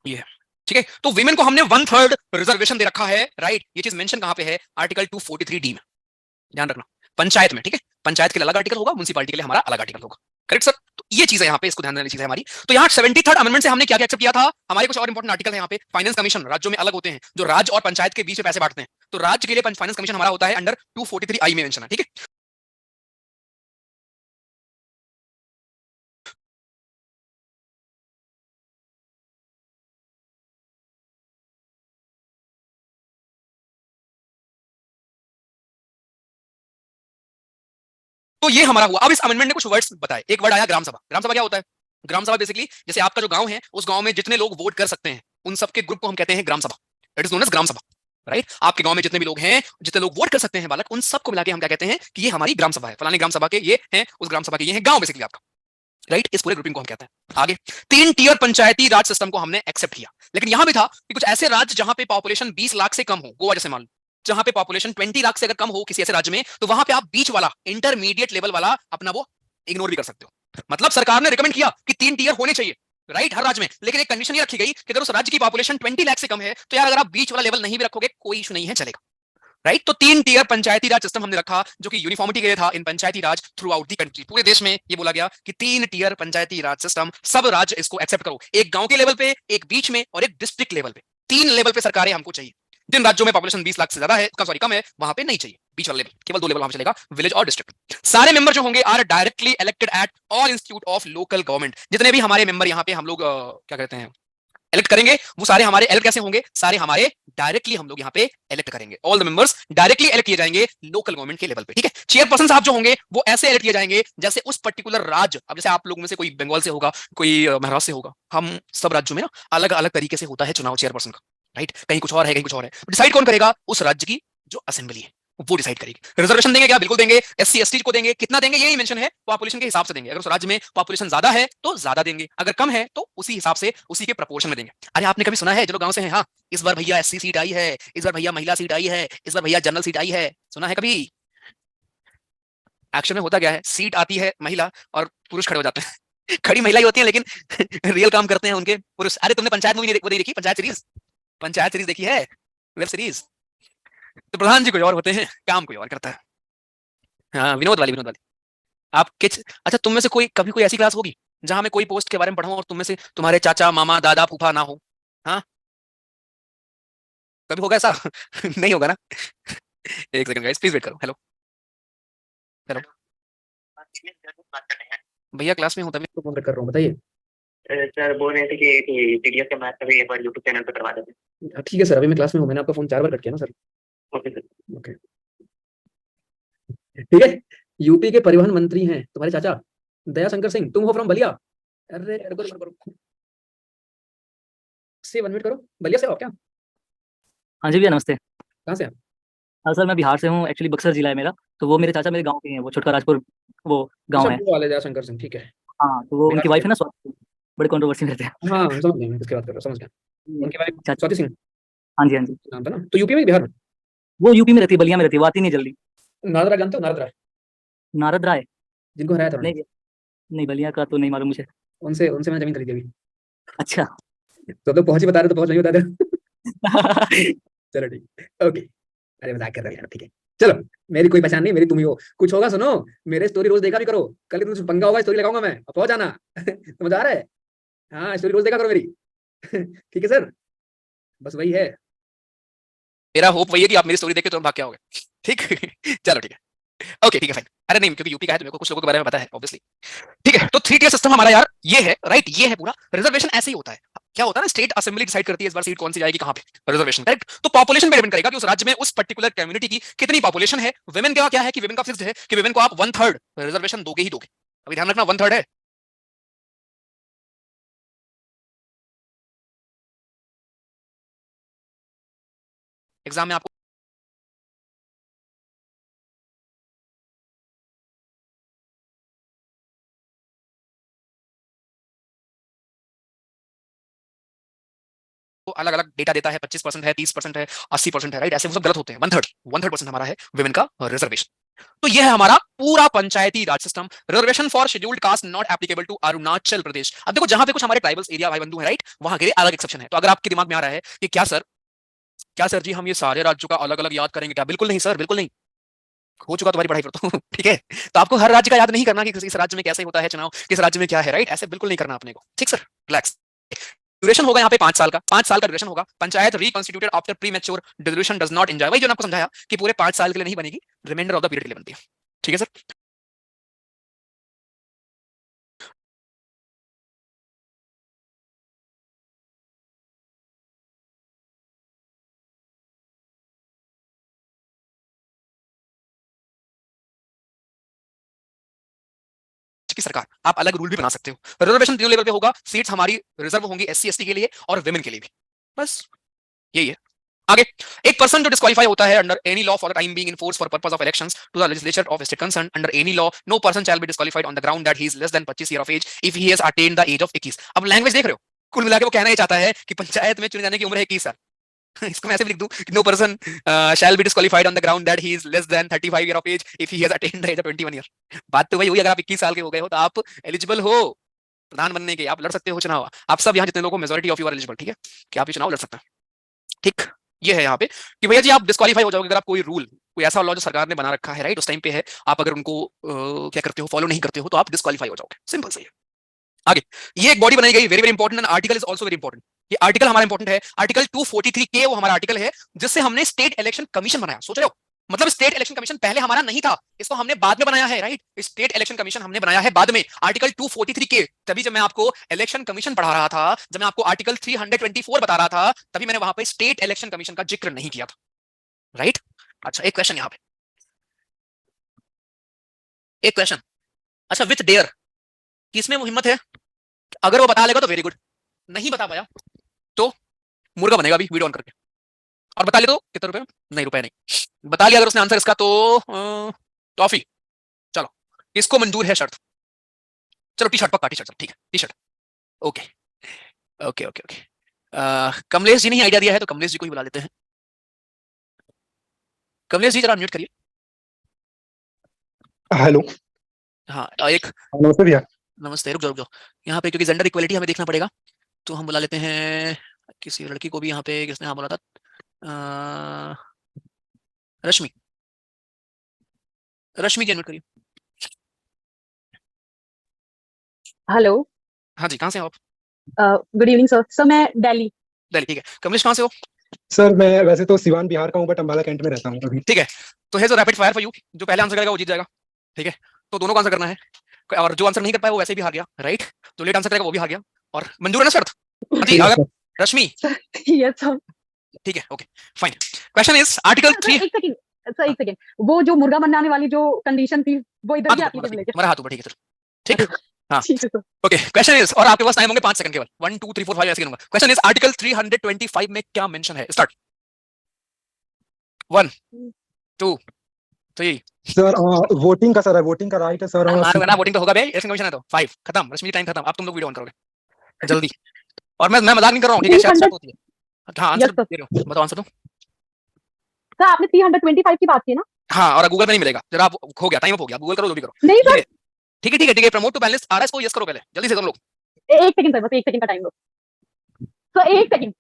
ये है, ठीक है। तो विमेन को हमने 1/3 रिजर्वेशन दे रखा है, राइट। ये चीज मेंशन कहां पे है, आर्टिकल 243 डी में, ध्यान रखना, पंचायत में, ठीक है। पंचायत के लिए अलग आर्टिकल होगा, म्युनिसिपैलिटी के लिए हमारा अलग आर्टिकल होगा, करेक्ट सर। तो ये चीज है यहाँ पे, इसको ध्यान देने वाली चीज है हमारी। तो यहाँ 73rd अमेंडमेंट से हमने क्या क्या एक्सेप्ट किया था, हमारे कुछ और इंपॉर्टेंट आर्टिकल है यहाँ पे। फाइनेंस कमीशन राज्यों में अलग होते हैं, जो राज्य और पंचायत के बीच में पैसे बांटते हैं, तो राज्य के लिए फाइनेंस कमीशन हमारा होता है अंडर 243 आई में मेंशन है, ठीक है। तो ये हमारा हुआ। अब इस अमेंडमेंट ने कुछ वर्ड्स बताए, एक वर्ड आया ग्राम सभा। ग्राम सभा क्या होता है, ग्राम सभा बेसिकली जैसे आपका जो गांव है, उस गांव में जितने लोग वोट कर सकते हैं, उन सबके ग्रुप को हम कहते हैं ग्राम सभा, it is known as gram सभा, राइट। आपके गांव में जितने भी लोग हैं, जितने लोग वोट कर सकते हैं बालक, उन सबको मिला के हम क्या कहते हैं कि ये हमारी ग्राम सभा है, फलानी ग्राम सभा के ये हैं, उस ग्राम सभा के ये हैं, गांव बेसिकली आपका, राइट। इस पूरे ग्रुपिंग को हम कहते हैं। आगे 3 टियर पंचायती राज सिस्टम को हमने एक्सेप्ट किया, लेकिन यहां भी था कि कुछ ऐसे राज्य जहां पे पॉपुलेशन 20 लाख से कम हो, गोवा जैसे मान लो, जहां पे पॉपुलेशन 20 लाख से अगर कम हो किसी ऐसे राज्य में, तो वहां पे आप बीच वाला इंटरमीडिएट लेवल वाला अपना वो इग्नोर भी कर सकते हो। मतलब सरकार ने रिकमेंड किया कि 3 टियर होने चाहिए, राइट, हर राज्य में, लेकिन एक कंडीशन ये रखी गई कि अगर उस राज्य की पॉपुलेशन 20 लाख से कम है, तो यार अगर आप बीच वाला लेवल नहीं भी रखोगे कोई इशू नहीं है, चलेगा, राइट। तो 3 टियर पंचायती राज सिस्टम हमने रखा, जो कि यूनिफॉर्मिटी के लिए था इन पंचायती राज थ्रू आउट दी कंट्री, पूरे देश में ये बोला गया कि 3 टियर पंचायती राज सिस्टम, सब राज्य इसको एक्सेप्ट करो, एक गांव के लेवल पे, एक बीच में और एक डिस्ट्रिक्ट लेवल पे, 3 लेवल पे सरकारें हमको चाहिए। जिन राज्यों में पॉपुलेशन 20 लाख से ज्यादा है, सॉरी कम है, वहां पे नहीं चाहिए बीच वाला लेवल, केवल 2 लेवल वहां चलेगा, विलेज और डिस्ट्रिक्ट। सारे मेंबर जो होंगे are directly elected at all institute of local government. जितने भी हमारे मेंबर यहाँ पे हम लोग क्या कहते हैं इलेक्ट करेंगे, वो सारे हमारे इलेक्ट कैसे होंगे, सारे हमारे डायरेक्टली हम लोग यहाँ पे इलेक्ट करेंगे। All the members directly elect किए जाएंगे लोकल गवर्नमेंट के लेवल पे, ठीक है। चेयरपर्सन साहब जो होंगे वो ऐसे इलेक्ट किए जाएंगे जैसे उस पर्टिकुलर राज्य, अब जैसे आप लोगों में से कोई बंगाल से होगा, कोई महाराष्ट्र से होगा, हम सब राज्यों में ना अलग अलग तरीके से होता है चुनाव चेयरपर्सन का, राइट। कहीं कुछ और है, कहीं कुछ और है, डिसाइड कौन करेगा, उस राज्य की जो असेंबली है वो डिसाइड करेगी। रिजर्वेशन देंगे क्या, बिल्कुल देंगे। एससी एसटी को देंगे, कितना देंगे ये नहीं मेंशन है, पॉपुलेशन के हिसाब से देंगे। अगर उस राज्य में पॉपुलेशन ज्यादा है तो ज्यादा देंगे, अगर कम है तो उसी हिसाब से, उसी के प्रपोर्शन में देंगे। अरे आपने कभी सुना है, जो लोग गांव से हैं, हाँ इस बार भैया एससी सीट आई है, इस बार भैया महिला सीट आई है, इस बार भैया जनरल सीट आई है, सुना है कभी? एक्शन में होता क्या है, सीट आती है महिला और पुरुष खड़े हो जाते हैं खड़ी महिला ही होती है, लेकिन रियल काम करते हैं उनके पुरुष। अरे तुमने पंचायत मूवी नहीं देखी, पंचायत सीरीज, पंचायत सीरीज देखी है, वेब सीरीज? तो प्रधान जी कोई और होते हैं, काम कोई और करता है। हाँ विनोद वाली, विनोद वाली। आप किच अच्छा, तुम में से कोई कभी कोई ऐसी क्लास होगी जहां मैं कोई पोस्ट के बारे में पढ़ाऊं और तुम में से तुम्हारे चाचा मामा दादा फूफा ना हो? हाँ कभी होगा ऐसा नहीं होगा ना एक सेकंड गाइस, प्लीज वेट करो। हेलो, हेलो, भैया क्लास में हूँ तभी तो फोन कर रहा हूँ, बताइए। सर बोल रहे थे कि पीडीएफ का मैथ अभी एक बार यूट्यूब चैनल पर करवा देते। ठीक है सर, अभी मैं क्लास में हूँ, मैंने आपका फोन 4 बार कट किया ना सर। Okay sir. ओके ठीक है। यूपी के परिवहन मंत्री हैं तुम्हारे चाचा दयाशंकर सिंह, तुम हो फ्रॉम बलिया। अरे रुको रुको रुको, से 1 मिनट करो, बलिया से हो आप क्या? हाँ जी भैया नमस्ते। कहाँ से आप? हाँ सर मैं बिहार से हूँ, एक्चुअली बक्सर जिला है मेरा। तो वो मेरे चाचा मेरे गांव के हैं, वो छोटका राजपुर वो गांव अच्छा, है। वो वाले दयाशंकर सिंह, ठीक है। हाँ तो वो बिहार उनकी से वाइफ है ना स्वाति, बड़े कंट्रोवर्सी में रहते हैं। हाँ हाँ, समझ गया मैं किसकी बात कर रहा हूँ, समझ गया। उनके बारे में चाचा, स्वाति सिंह हाँ जी हाँ जी। नाम था ना, तो यूपी में बिहार में? वो यूपी में रहती है, बलिया में रहती है, वो आती नहीं जल्दी। नारद जानते हो, नारद राय, नारद राय? जिनको हराया था नहीं उन्होंने? नहीं, बलिया का तो नहीं मालूम मुझे। उनसे उनसे मैंने जमीन खरीदी अभी। अच्छा। तो पहुंच ही बता रहे तो पहुंच नहीं बता दे। चलो ठीक, ओके। अरे मजाक कर रहे हैं यार, ठीक है। चलो, मेरी कोई पहचान नहीं, मेरी तुम ही हो। कुछ होगा सुनो, मेरे स्टोरी रोज देखा भी करो, कल तुमसे पंगा होगा स्टोरी लगाऊंगा मैं, अब पहुंच जाना। समझ आ रहा है? हाँ, स्टोरी रोज देखा करो मेरी। ठीक है सर, बस वही है। मेरा होप वही है कि आप मेरी स्टोरी देख के तुरंत भाग के आओगे। ठीक। चलो ठीक है, ओके ठीक है फाइन। अरे नहीं, क्योंकि यूपी का है तो मेरे को कुछ लोगों के बारे में पता है ऑब्वियसली। ठीक है, तो 3 टियर सिस्टम हमारा यार ये है, राइट? ये है पूरा रिजर्वेशन। ऐसे ही होता है, क्या होता है ना, स्टेट असेंबली डिसाइड करती है इस बार सीट कौन सी जाएगी कहां पे, रिजर्वेशन, करेक्ट? तो पॉपुलेशन पे डिपेंड करेगा कि उस राज्य में उस पर्टिकुलर कम्युनिटी की कितनी पॉपुलेशन है। वुमेन का क्या है कि वुमेन का फिक्स्ड है कि वुमेन को आप 1/3 रिजर्वेशन दोगे ही दोगे। अभी ध्यान रखना, 1/3 है। एग्जाम में आपको अलग अलग डेटा देता है, 25% है, 30% है, 80% है, राइट? ऐसे वो सब गलत होते हैं। 1/3 हमारा है वुमेन का रिजर्वेशन। तो यह है हमारा पूरा Panchayati Raj system. Reservation for scheduled caste not applicable to Arunachal Pradesh. अब देखो, जहां पे कुछ हमारे ट्राइबल्स एरिया भाई बंधु है, राइट, वहां के लिए अलग एक्सेप्शन है। तो अगर आपके दिमाग में आ रहा है कि क्या सर जी हम ये सारे राज्यों का अलग अलग याद करेंगे क्या? बिल्कुल नहीं सर, बिल्कुल नहीं। हो चुका तुम्हारी पढ़ाई पर तो। ठीक है, तो आपको हर राज्य का याद नहीं करना कि इस राज्य में कैसे होता है चुनाव, किस राज्य में क्या है, राइट? ऐसे बिल्कुल नहीं करना अपने को, ठीक सर? रिलैक्स। ड्यूरेशन होगा यहाँ पे 5 साल का, 5 साल का ड्यूरेशन होगा। Panchayat reconstituted after pre mature dissolution does not enjoy, वही जो आपको समझाया कि पूरे 5 साल के लिए नहीं बनेगी, रिमाइंडर ऑफ द पीरियड के लिए बनती है। ठीक है सर? की सरकार आप अलग रूल भी बना सकते हो। रिजर्वेशन तीनों लेवल पे होगा, सीट्स हमारी रिजर्व होंगी एससी एसटी के लिए और वुमेन के लिए भी, बस यही है। आगे, एक पर्सन जो डिस्क्वालीफाई होता है under any law for the time being in force for purpose of elections to the legislature of state concern under any law, no person shall be disqualified on the ground that he is less than 25 year of age if he has attend the age of 21। अब language देख रहे हो, कुल मिला के वो कहना ही चाहता है कि पंचायत में चुने जाने की उम्र है 21 साल। इसको मैं ऐसे भी लिख दूं कि no person shall be disqualified on the ground that he is less than 35 year of age if he has attend the age of 21 year. बात तो वही हुई, अगर आप 21 साल के हो गए हो तो आप एलिजिबल हो प्रधान बनने के, आप लड़ सकते हो चुनाव। आप सब यहाँ जितने लोगों को majority of you are eligible, ठीक है, कि आप ये चुनाव लड़ सकते हैं। ठीक, ये है यहाँ पे कि भैया जी आप डिस्क्वालीफाई हो जाओगे अगर आप कोई रूल, कोई ऐसा लॉ जो सरकार ने बना रखा है, राइट, उस टाइम पे है, आप अगर उनको क्या करते हो, फॉलो नहीं करते हो, तो आप डिस्क्वालीफाई हो जाओगे, सिंपल सही है। आगे, ये एक बॉडी बनाई गई, very very important, and article is also very important. ये आर्टिकल हमारा इंपॉर्टेंट है, आर्टिकल 243 के, वो हमारा आर्टिकल है जिससे हमने स्टेट इलेक्शन कमीशन बनाया। सोच रहे हो, मतलब स्टेट इलेक्शन कमीशन पहले हमारा नहीं था, इसको हमने बाद में बनाया है, राइट? स्टेट इलेक्शन कमीशन हमने बनाया है बाद में, आर्टिकल 243 के। तभी जब मैं आपको इलेक्शन कमीशन पढ़ा रहा था, जब मैं आपको आर्टिकल 324 बता रहा था, तभी मैंने वहां पे स्टेट इलेक्शन कमीशन का जिक्र नहीं किया था, राइट? अच्छा, एक क्वेश्चन यहाँ पे, एक क्वेश्चन, अच्छा, विथ डेयर, किसमें वो हिम्मत है? अगर वो बता लेगा तो वेरी गुड, नहीं बता पाया तो मुर्गा बनेगा अभी वीडियो ऑन करके। और बता ले तो कितने रुपए? नहीं, रुपए नहीं। बता लिया अगर उसने आंसर इसका तो टॉफी। चलो, इसको मंजूर है शर्त। चलो टी शर्ट, पक्का टी शर्ट, ठीक है T shirt. Okay okay okay okay. Kamlesh ji ने आइडिया दिया है तो कमलेश जी को ही बुला लेते हैं। कमलेश जी जरा म्यूट करिए। हेलो। हाँ, एक नमस्ते भैया। नमस्ते, रुक जाओ रुक जाओ, यहाँ पे क्योंकि जेंडर इक्वलिटी हमें देखना पड़ेगा, तो हम बुला लेते हैं किसी लड़की को भी। यहाँ पे किसने हाँ बोला था? रश्मि, रश्मि जी अनम्यूट करिए। हेलो, हाँ जी, कहाँ से हो आप? Good evening sir. सर मैं दिल्ली। दिल्ली, ठीक है। कमलेश कहाँ से हो? सर मैं वैसे तो सिवान बिहार का हूँ बट अम्बाला कैंट में रहता हूँ अभी। ठीक है, तो है जो रैपिड फायर फॉर यू, जो पहले आंसर करेगा वो जीत जाएगा, ठीक है? तो दोनों को आंसर करना है, और जो आंसर नहीं कर पाया वो वैसे भी हार गया, राइट। जो लेट आंसर करेगा वो भी हार गया। और मंजूर है ना शर्त? हाँ जी, Yes, अगर sir. रश्मि, यस सर। ठीक है, okay fine. Question is article sir 3। एक सेकंड, सर एक सेकंड, वो जो मुर्गा बनाने वाली जो कंडीशन थी वो इधर भी एप्लीकेबल है क्या? तुम्हारा हाथ ऊपर, ठीक है सर, ठीक। हाँ ठीक है सर। ओके, क्वेश्चन इज, और आपके पास टाइम होंगे 5 सेकंड केवल, 1 2 3 4 5 ऐसे गिनूंगा। क्वेश्चन इज आर्टिकल 325 में क्या मेंशन है? स्टार्ट। 1 2 3। सर वोटिंग का सर है, वोटिंग का राइट है सर। मारोगे ना, वोटिंग तो होगा भाई, इलेक्शन कमीशन है तो 5 खत्म। रश्मि टाइम खत्म, अब तुम लोग वीडियो ऑन करोगे जल्दी। और मैं मजाक नहीं कर रहा हूँ, ठीक है, शर्त 300 होती है। हाँ आंसर यस सर। दे रहे हो, बताओ आंसर दो। सर आपने 325 की बात की ना? हाँ, और गूगल पे नहीं मिलेगा जरा, आप हो गया, टाइम अप हो गया, गूगल करो जो भी करो। नहीं ठीक सर, है ठीक है ठीक है ठीक है, प्रमोट टू पैनलिस्ट आ रहा है, इसको यस करो पहले जल्दी से तुम लोग। एक सेकंड सर, बस एक सेकंड का टाइम दो सर, एक सेकंड।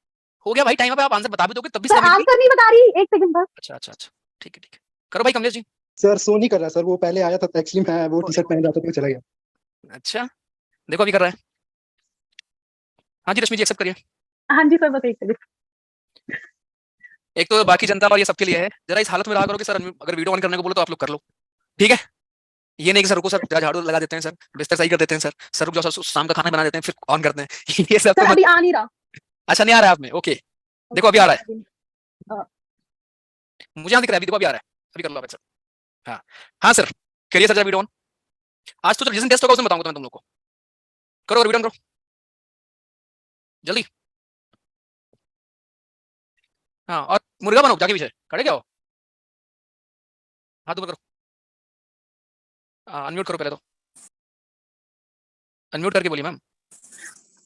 हो गया भाई टाइम अप, आप आंसर बता भी दोगे तब भी सर समय मिलेगी। आंसर नहीं बता रही, एक सेकंड बस। अच्छा अच्छा अच्छा, ठीक है करो भाई कमलेश जी। सर शो नहीं कर रहा सर, वो पहले आया था एक्चुअली मैं वो टी शर्ट पहन रहा था तो चला गया। अच्छा देखो अभी कर रहा है। हाँ जी रश्मि जी एक्सेप्ट करिए। हाँ जी सर, बस एक सेकंड। एक तो बाकी जनता और ये सबके लिए है, जरा इस हालत में रहा करो कि सर अगर वीडियो ऑन करने को बोलो तो आप लोग कर लो, ठीक है। ये नहीं कि सर रुको सर झाड़ू लगा देते हैं सर, बिस्तर सही कर देते हैं सर रुक जाओ सर, शाम का खाना बना देते हैं फिर ऑन करते हैं ये सब सर तो अभी आ नहीं रहा। अच्छा नहीं आ रहा है आप में, ओके। देखो अभी आ रहा है, है। मुझे यहाँ दिख रहा है, अभी देखो अभी आ रहा है, अभी कर लो आप सर। हाँ हाँ सर करिए सर जरा वीडियो ऑन। आज तो रीजन टेस्ट होगा, उसमें बताऊंगा मैं तुम लोग को। करो वीडियो ऑन करो जल्दी। हाँ और मुर्गा बनो जाके पीछे खड़े क्या हो, हाथ ऊपर करो, अनम्यूट करो पहले तो, अनम्यूट करके बोलिए मैम।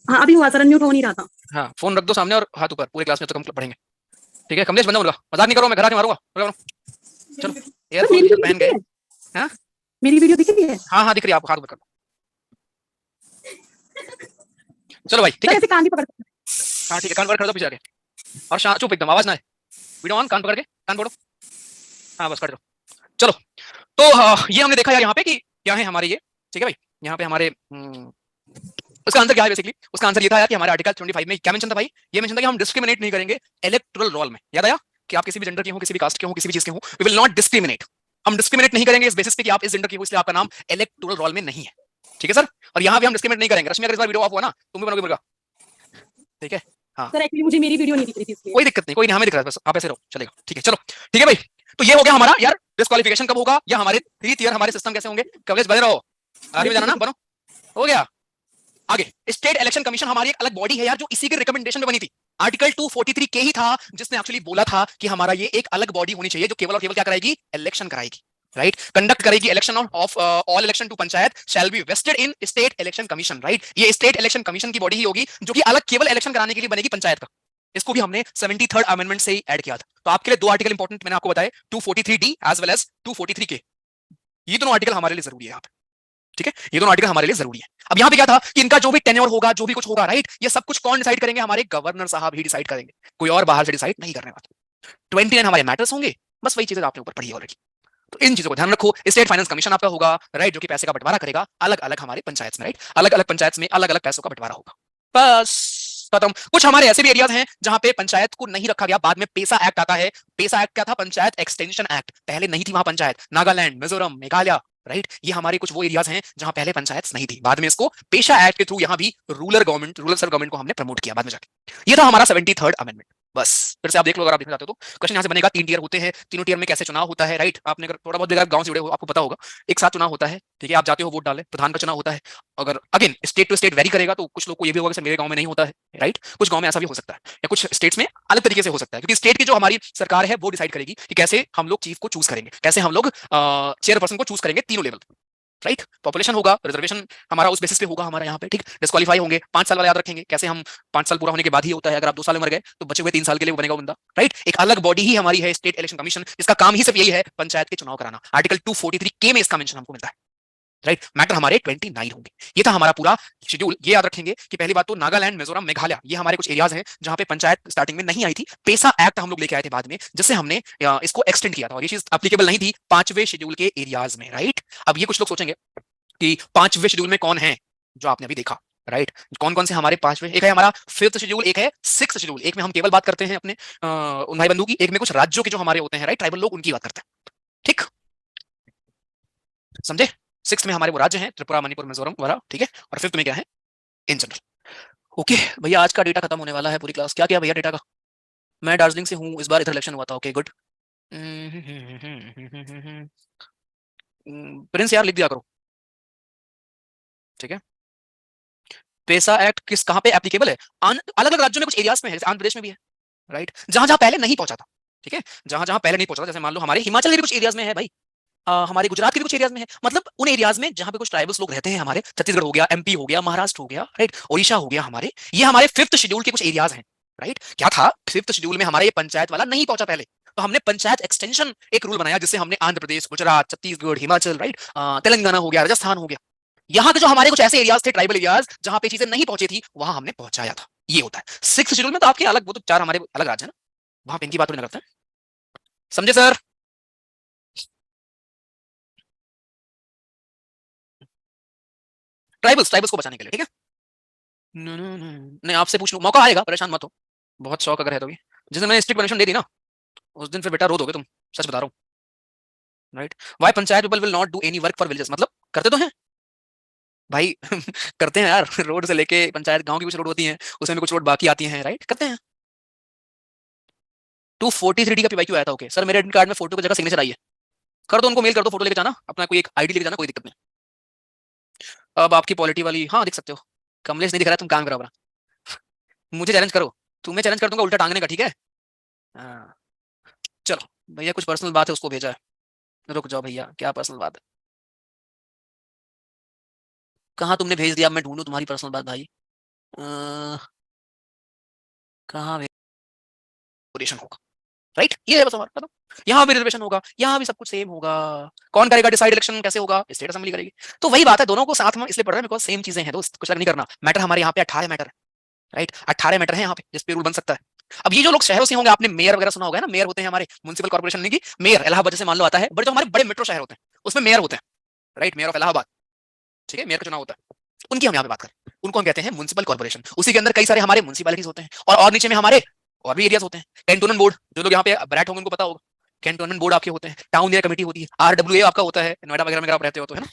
हाँ अभी हुआ सर, अनम्यूट हो नहीं रहा था। हाँ फोन रख दो सामने और हाथ ऊपर, पूरे क्लास में तो हम पढ़ेंगे, ठीक है। कमलेश बंदा मुर्गा, मजाक नहीं करो, मैं घर आके मारूंगा। चलो एयरफोन टी-शर्ट पहन गए। हाँ मेरी वीडियो दिख रही है? हाँ हाँ दिख रही है, आप हाथ ऊपर कर लो। चलो भाई ठीक है, ऐसे कान भी पकड़। हाँ ठीक है, कान पकड़ कर दो पीछे आके, और चुप एकदम, आवाज ना आए। वीडियो ऑन, कान पकड़ के कान पकड़ो, हाँ बस कर दो। चलो तो ये हमने देखा यार यहाँ पे कि क्या है हमारे ये, ठीक है भाई। यहाँ पे हमारे उसका आंसर क्या है बेसिकली, उसका आंसर ये था यार कि हमारे आर्टिकल 25 में क्या मेंशन था भाई, ये मेंशन था कि हम डिस्क्रिमिनेट नहीं करेंगे इलेक्टोरल रोल में। याद आया कि आप किसी भी जेंडर के हो, किसी भी कास्ट के हो, किसी भी चीज के हो, वी विल नॉट डिस्क्रिमिनेट। हम डिस्क्रिमिनेट नहीं करेंगे इस बेसिस पे कि आप इस जेंडर के हो इसलिए आपका नाम इलेक्टोरल रोल में नहीं है, ठीक है सर। और यहाँ भी हम डिस्क्रिमिनेट नहीं करेंगे। रश्मि अगर इस बार वीडियो ऑफ हुआ ना तुम भी बनोगे मुर्गा, ठीक है। हाँ सर एक्चुअली मुझे मेरी वीडियो नहीं दिख रही थी इसलिए। कोई दिक्कत नहीं, कोई नहीं, हमें दिख रहा है बस, आप ऐसे रहो चलेगा, ठीक है। चलो ठीक है भाई, तो ये हो गया हमारा यार डिस्क्वालिफिकेशन कब होगा, या हमारे 3 ईयर हमारे सिस्टम कैसे होंगे। कवरेज बने रहो, आगे में जाना ना, बनो, हो गया। आगे स्टेट इलेक्शन कमीशन हमारी एक अलग बॉडी है यार, जो इसी के रिकमेंडेशन में बनी थी। आर्टिकल 243 के ही था जिसने एक्चुअली बोला था कि हमारा ये एक अलग बॉडी होनी चाहिए जो केवल और केवल क्या कराएगी, इलेक्शन कराएगी, राइट, कंडक्ट करेगी election of all election to panchayat shall be vested in state election commission, right. ये स्टेट इलेक्शन कमीशन की बॉडी ही होगी जो कि अलग केवल इलेक्शन कराने के लिए बनेगी पंचायत का। इसको भी हमने 73rd अमेंडमेंट से ही ऐड किया था। तो आपके लिए 2 आर्टिकल इंपॉर्टेंट मैंने आपको बताए, 243D as well as 243K। ये दोनों आर्टिकल हमारे लिए जरूरी है यहाँ पे, ठीक है, ये दोनों आर्टिकल हमारे लिए जरूरी है। अब यहाँ पे क्या था कि इनका जो भी टेन्योर होगा, जो भी कुछ होगा, राइट, ये सब कुछ कौन डिसाइड करेंगे, हमारे गवर्नर साहब ही डिसाइड करेंगे, कोई और बाहर से डिसाइड नहीं करने वाला। 29 हमारे मैटर्स होंगे, बस वही चीजें आपने ऊपर पढ़ी ऑलरेडी। तो इन चीजों को ध्यान रखो। स्टेट फाइनेंस कमीशन आपका होगा, राइट, जो कि पैसे का बंटवारा करेगा अलग अलग हमारे पंचायत में, राइट, अलग अलग पंचायत में अलग अलग पैसों का बंटवारा होगा, बस खत्म। कुछ हमारे ऐसे भी एरियाज हैं जहां पे पंचायत को नहीं रखा गया, बाद में पेसा एक्ट आता है। पेसा एक्ट क्या था, पंचायत एक्सटेंशन एक्ट, पहले नहीं थी वहां पंचायत, नागालैंड, मिजोरम, मेघालय, राइट, ये हमारे कुछ वो एरियाज हैं जहां पहले पंचायत नहीं थी, बाद में इसको पेशा एक्ट के थ्रू यहां भी रूरल सेल्फ गवर्नमेंट को हमने प्रमोट किया बाद में जाके। ये था हमारा 73rd अमेंडमेंट। बस फिर से आप देख लो, अगर आप देखना चाहते हो तो क्वेश्चन यहाँ से बनेगा, 3 टीयर होते हैं, तीनों टीयर में कैसे चुनाव होता है, राइट। आपने अगर थोड़ा बहुत देखा गांव से जुड़े हो आपको पता होगा, एक साथ चुनाव होता है, ठीक है, आप जाते हो वोट डाले, प्रधान का चुनाव होता है। अगर again state to state vary करेगा, तो कुछ लोग को ये भी होगा कि मेरे गांव में नहीं होता है, राइट, कुछ गांव में ऐसा भी हो सकता है, या कुछ स्टेट्स में अलग तरीके से हो सकता है, क्योंकि स्टेट की जो हमारी सरकार है वो डिसाइड करेगी कि कैसे हम लोग चीफ को चूज करेंगे, कैसे हम लोग चेयरपर्सन को चूज करेंगे, तीनों लेवल, राइट। पॉपुलेशन होगा, रिजर्वेशन हमारा उस बेसिस पे होगा हमारा यहाँ पे, ठीक। डिस्क्वालीफाई होंगे, 5 साल वाला याद रखेंगे, कैसे हम 5 साल पूरा होने के बाद ही होता है, अगर आप 2 साल में मर गए तो बचे हुए 3 साल के लिए वो बनेगा बंदा, राइट। एक अलग बॉडी ही हमारी है स्टेट इलेक्शन कमीशन, इसका काम ही सिर्फ यही है पंचायत के चुनाव कराना। आर्टिकल 243K में इसका मेंशन हमको मिलता है, राइट। मैटर हमारे 29 होंगे। ये था हमारा पूरा शेड्यूल। ये याद रखेंगे कि पहली बात तो नागालैंड, मिजोरम, मेघालय, ये हमारे कुछ एरियाज हैं जहां पे पंचायत स्टार्टिंग में नहीं आई थी। पेसा एक्ट हम लोग लेके आए थे बाद में, जिससे हमने इसको एक्सटेंड किया था, और ये चीज एप्लीकेबल नहीं थी 5वें शेड्यूल के एरियाज में, राइट। अब ये कुछ लोग सोचेंगे कि 5वें शेड्यूल में कौन है, जो आपने अभी देखा, राइट, कौन कौन से हमारे 5वें, एक है हमारा 5th शेड्यूल, एक है 6th शेड्यूल। एक में हम केवल बात करते हैं अपने उन भाई बंधु की, एक में कुछ राज्यों के जो हमारे होते हैं, राइट, ट्राइबल लोग, उनकी बात करते हैं, ठीक, समझे, सिक्स्थ में हमारे वो राज्य हैं त्रिपुरा, मणिपुर, मिजोरम वगैरह, ठीक है, और फिफ्थ में क्या है, इन जनरल। ओके भैया, आज का डेटा खत्म होने वाला है, पूरी क्लास क्या किया भैया डेटा का। मैं दार्जिलिंग से हूँ, इस बार इधर इलेक्शन हुआ था। Okay good. प्रिंस यार लिख दिया करो, ठीक है। पेसा एक्ट किस कहाँ पे एप्लीकेबल है, अलग अलग राज्यों में, कुछ एरियाज में है, जैसे आंध्र प्रदेश में भी है, राइट, जहां जहां पहले नहीं पहुंचा था, ठीक है, जहां जहां पहले नहीं पहुंचा था, जैसे मान लो हमारे हिमाचल के भी कुछ एरियाज में है भाई, हमारे गुजरात के भी कुछ एरियाज में है, मतलब उन एरियाज में जहां पे कुछ ट्राइबल्स लोग रहते हैं, हमारे छत्तीसगढ़ हो गया, एमपी हो गया, महाराष्ट्र हो गया, राइट, ओडिशा हो गया, हमारे ये हमारे फिफ्थ शेड्यूल के कुछ एरियाज हैं, राइट। क्या था फिफ्थ शेड्यूल में, हमारे ये पंचायत वाला नहीं पहुंचा पहले, तो हमने पंचायत एक्सटेंशन एक रूल बनाया, जिससे हमने आंध्र प्रदेश, गुजरात, छत्तीसगढ़, हिमाचल, राइट, तेलंगाना हो गया, राजस्थान हो गया, यहाँ के जो हमारे कुछ ऐसे एरियाज थे, ट्राइबल एरियाज, जहां पे चीजें नहीं पहुंची थी, वहां हमने पहुंचाया था। ये होता है सिक्स शेड्यूल में। तो आपके अलग, वो तो चार हमारे अलग राज्य है ना, वहां पे इनकी बात नहीं करते हैं, समझे सर। ट्राइबल्स को बचाने के लिए, ठीक है। नहीं आपसे पूछ लूं, मौका आएगा, परेशान मत हो, बहुत शौक अगर है तो भी। जिस दिन मैंने स्ट्रिक्ट परमिशन दे दी ना, उस दिन फिर बेटा रो दोगे तुम, सच बता रहा हूँ, right. Why panchayat people will not do any work for villages, मतलब करते तो हैं भाई करते हैं यार, रोड से लेके पंचायत, गांव की कुछ रोड होती हैं, उसमें भी कुछ रोड बाकी आती हैं, राइट, करते हैं। 243D का पीवाईक्यू आया था। ओके सर, मेरे एडमिट कार्ड में फोटो की जगह सिग्नेचर आई है, कर दो, उनको मेल कर दो, फोटो लेके जाना अपना, कोई एक आईडी लेके जाना, कोई दिक्कत नहीं। अब आपकी पॉलिटी वाली, हाँ दिख सकते हो, कमलेश नहीं दिख रहा है, तुम काम करो अपना, मुझे चैलेंज करो, तुम्हें चैलेंज कर दूंगा उल्टा टांगने का, ठीक है। हाँ चलो भैया, कुछ पर्सनल बात है, उसको भेजा है, रुक जाओ भैया, क्या पर्सनल बात है, कहाँ तुमने भेज दिया, मैं ढूंढूं तुम्हारी पर्सनल बात भाई, कहाँ रिजर्वेशन होगा, राइट, ये है बस हमारा खत्म। यहाँ भी रिजर्वेशन होगा, यहाँ भी सब कुछ सेम होगा। कौन करेगा डिसाइड, इलेक्शन कैसे होगा, स्टेट असेंबली करेगी। तो वही बात है, दोनों को साथ में इसलिए पढ़ रहे हैं बिकॉज सेम चीजें हैं दोस्त, कुछ अलग नहीं करना। मैटर हमारे यहाँ पे 18 मैटर है, राइट, 18 मैटर है यहाँ पे जिस पे रूल बन सकता है। अब ये जो लोग शहरों से होंगे, आपने मेयर वगैरह सुना होगा ना, मेयर होते हैं हमारे म्युनिसिपल कॉर्पोरेशन की, मेयर इलाहाबाद जैसे मान लो आता है, बड़े जो हमारे बड़े मेट्रो शहर होते हैं उसमें मेयर होते हैं, राइट, मेयर ऑफ इलाहाबाद, ठीक है, मेयर का चुनाव होता है, उनकी हम यहाँ पे बात करें, उनको हम कहते हैं म्युनिसिपल कॉर्पोरेशन। उसी के अंदर कई सारे हमारे म्युनिसिपैलिटीज होते हैं, और नीचे में हमारे और भी एरियाज होते हैं। कैंटोनमेंट बोर्ड, जो लोग यहाँ पे बैठ होंगे उनको पता होगा, कैंटोनमेंट बोर्ड आपके होते हैं, टाउन एरिया कमेटी होती है, RWA आपका होता है, नोएडा वगैरह में अगर आप रहते हो तो, है ना,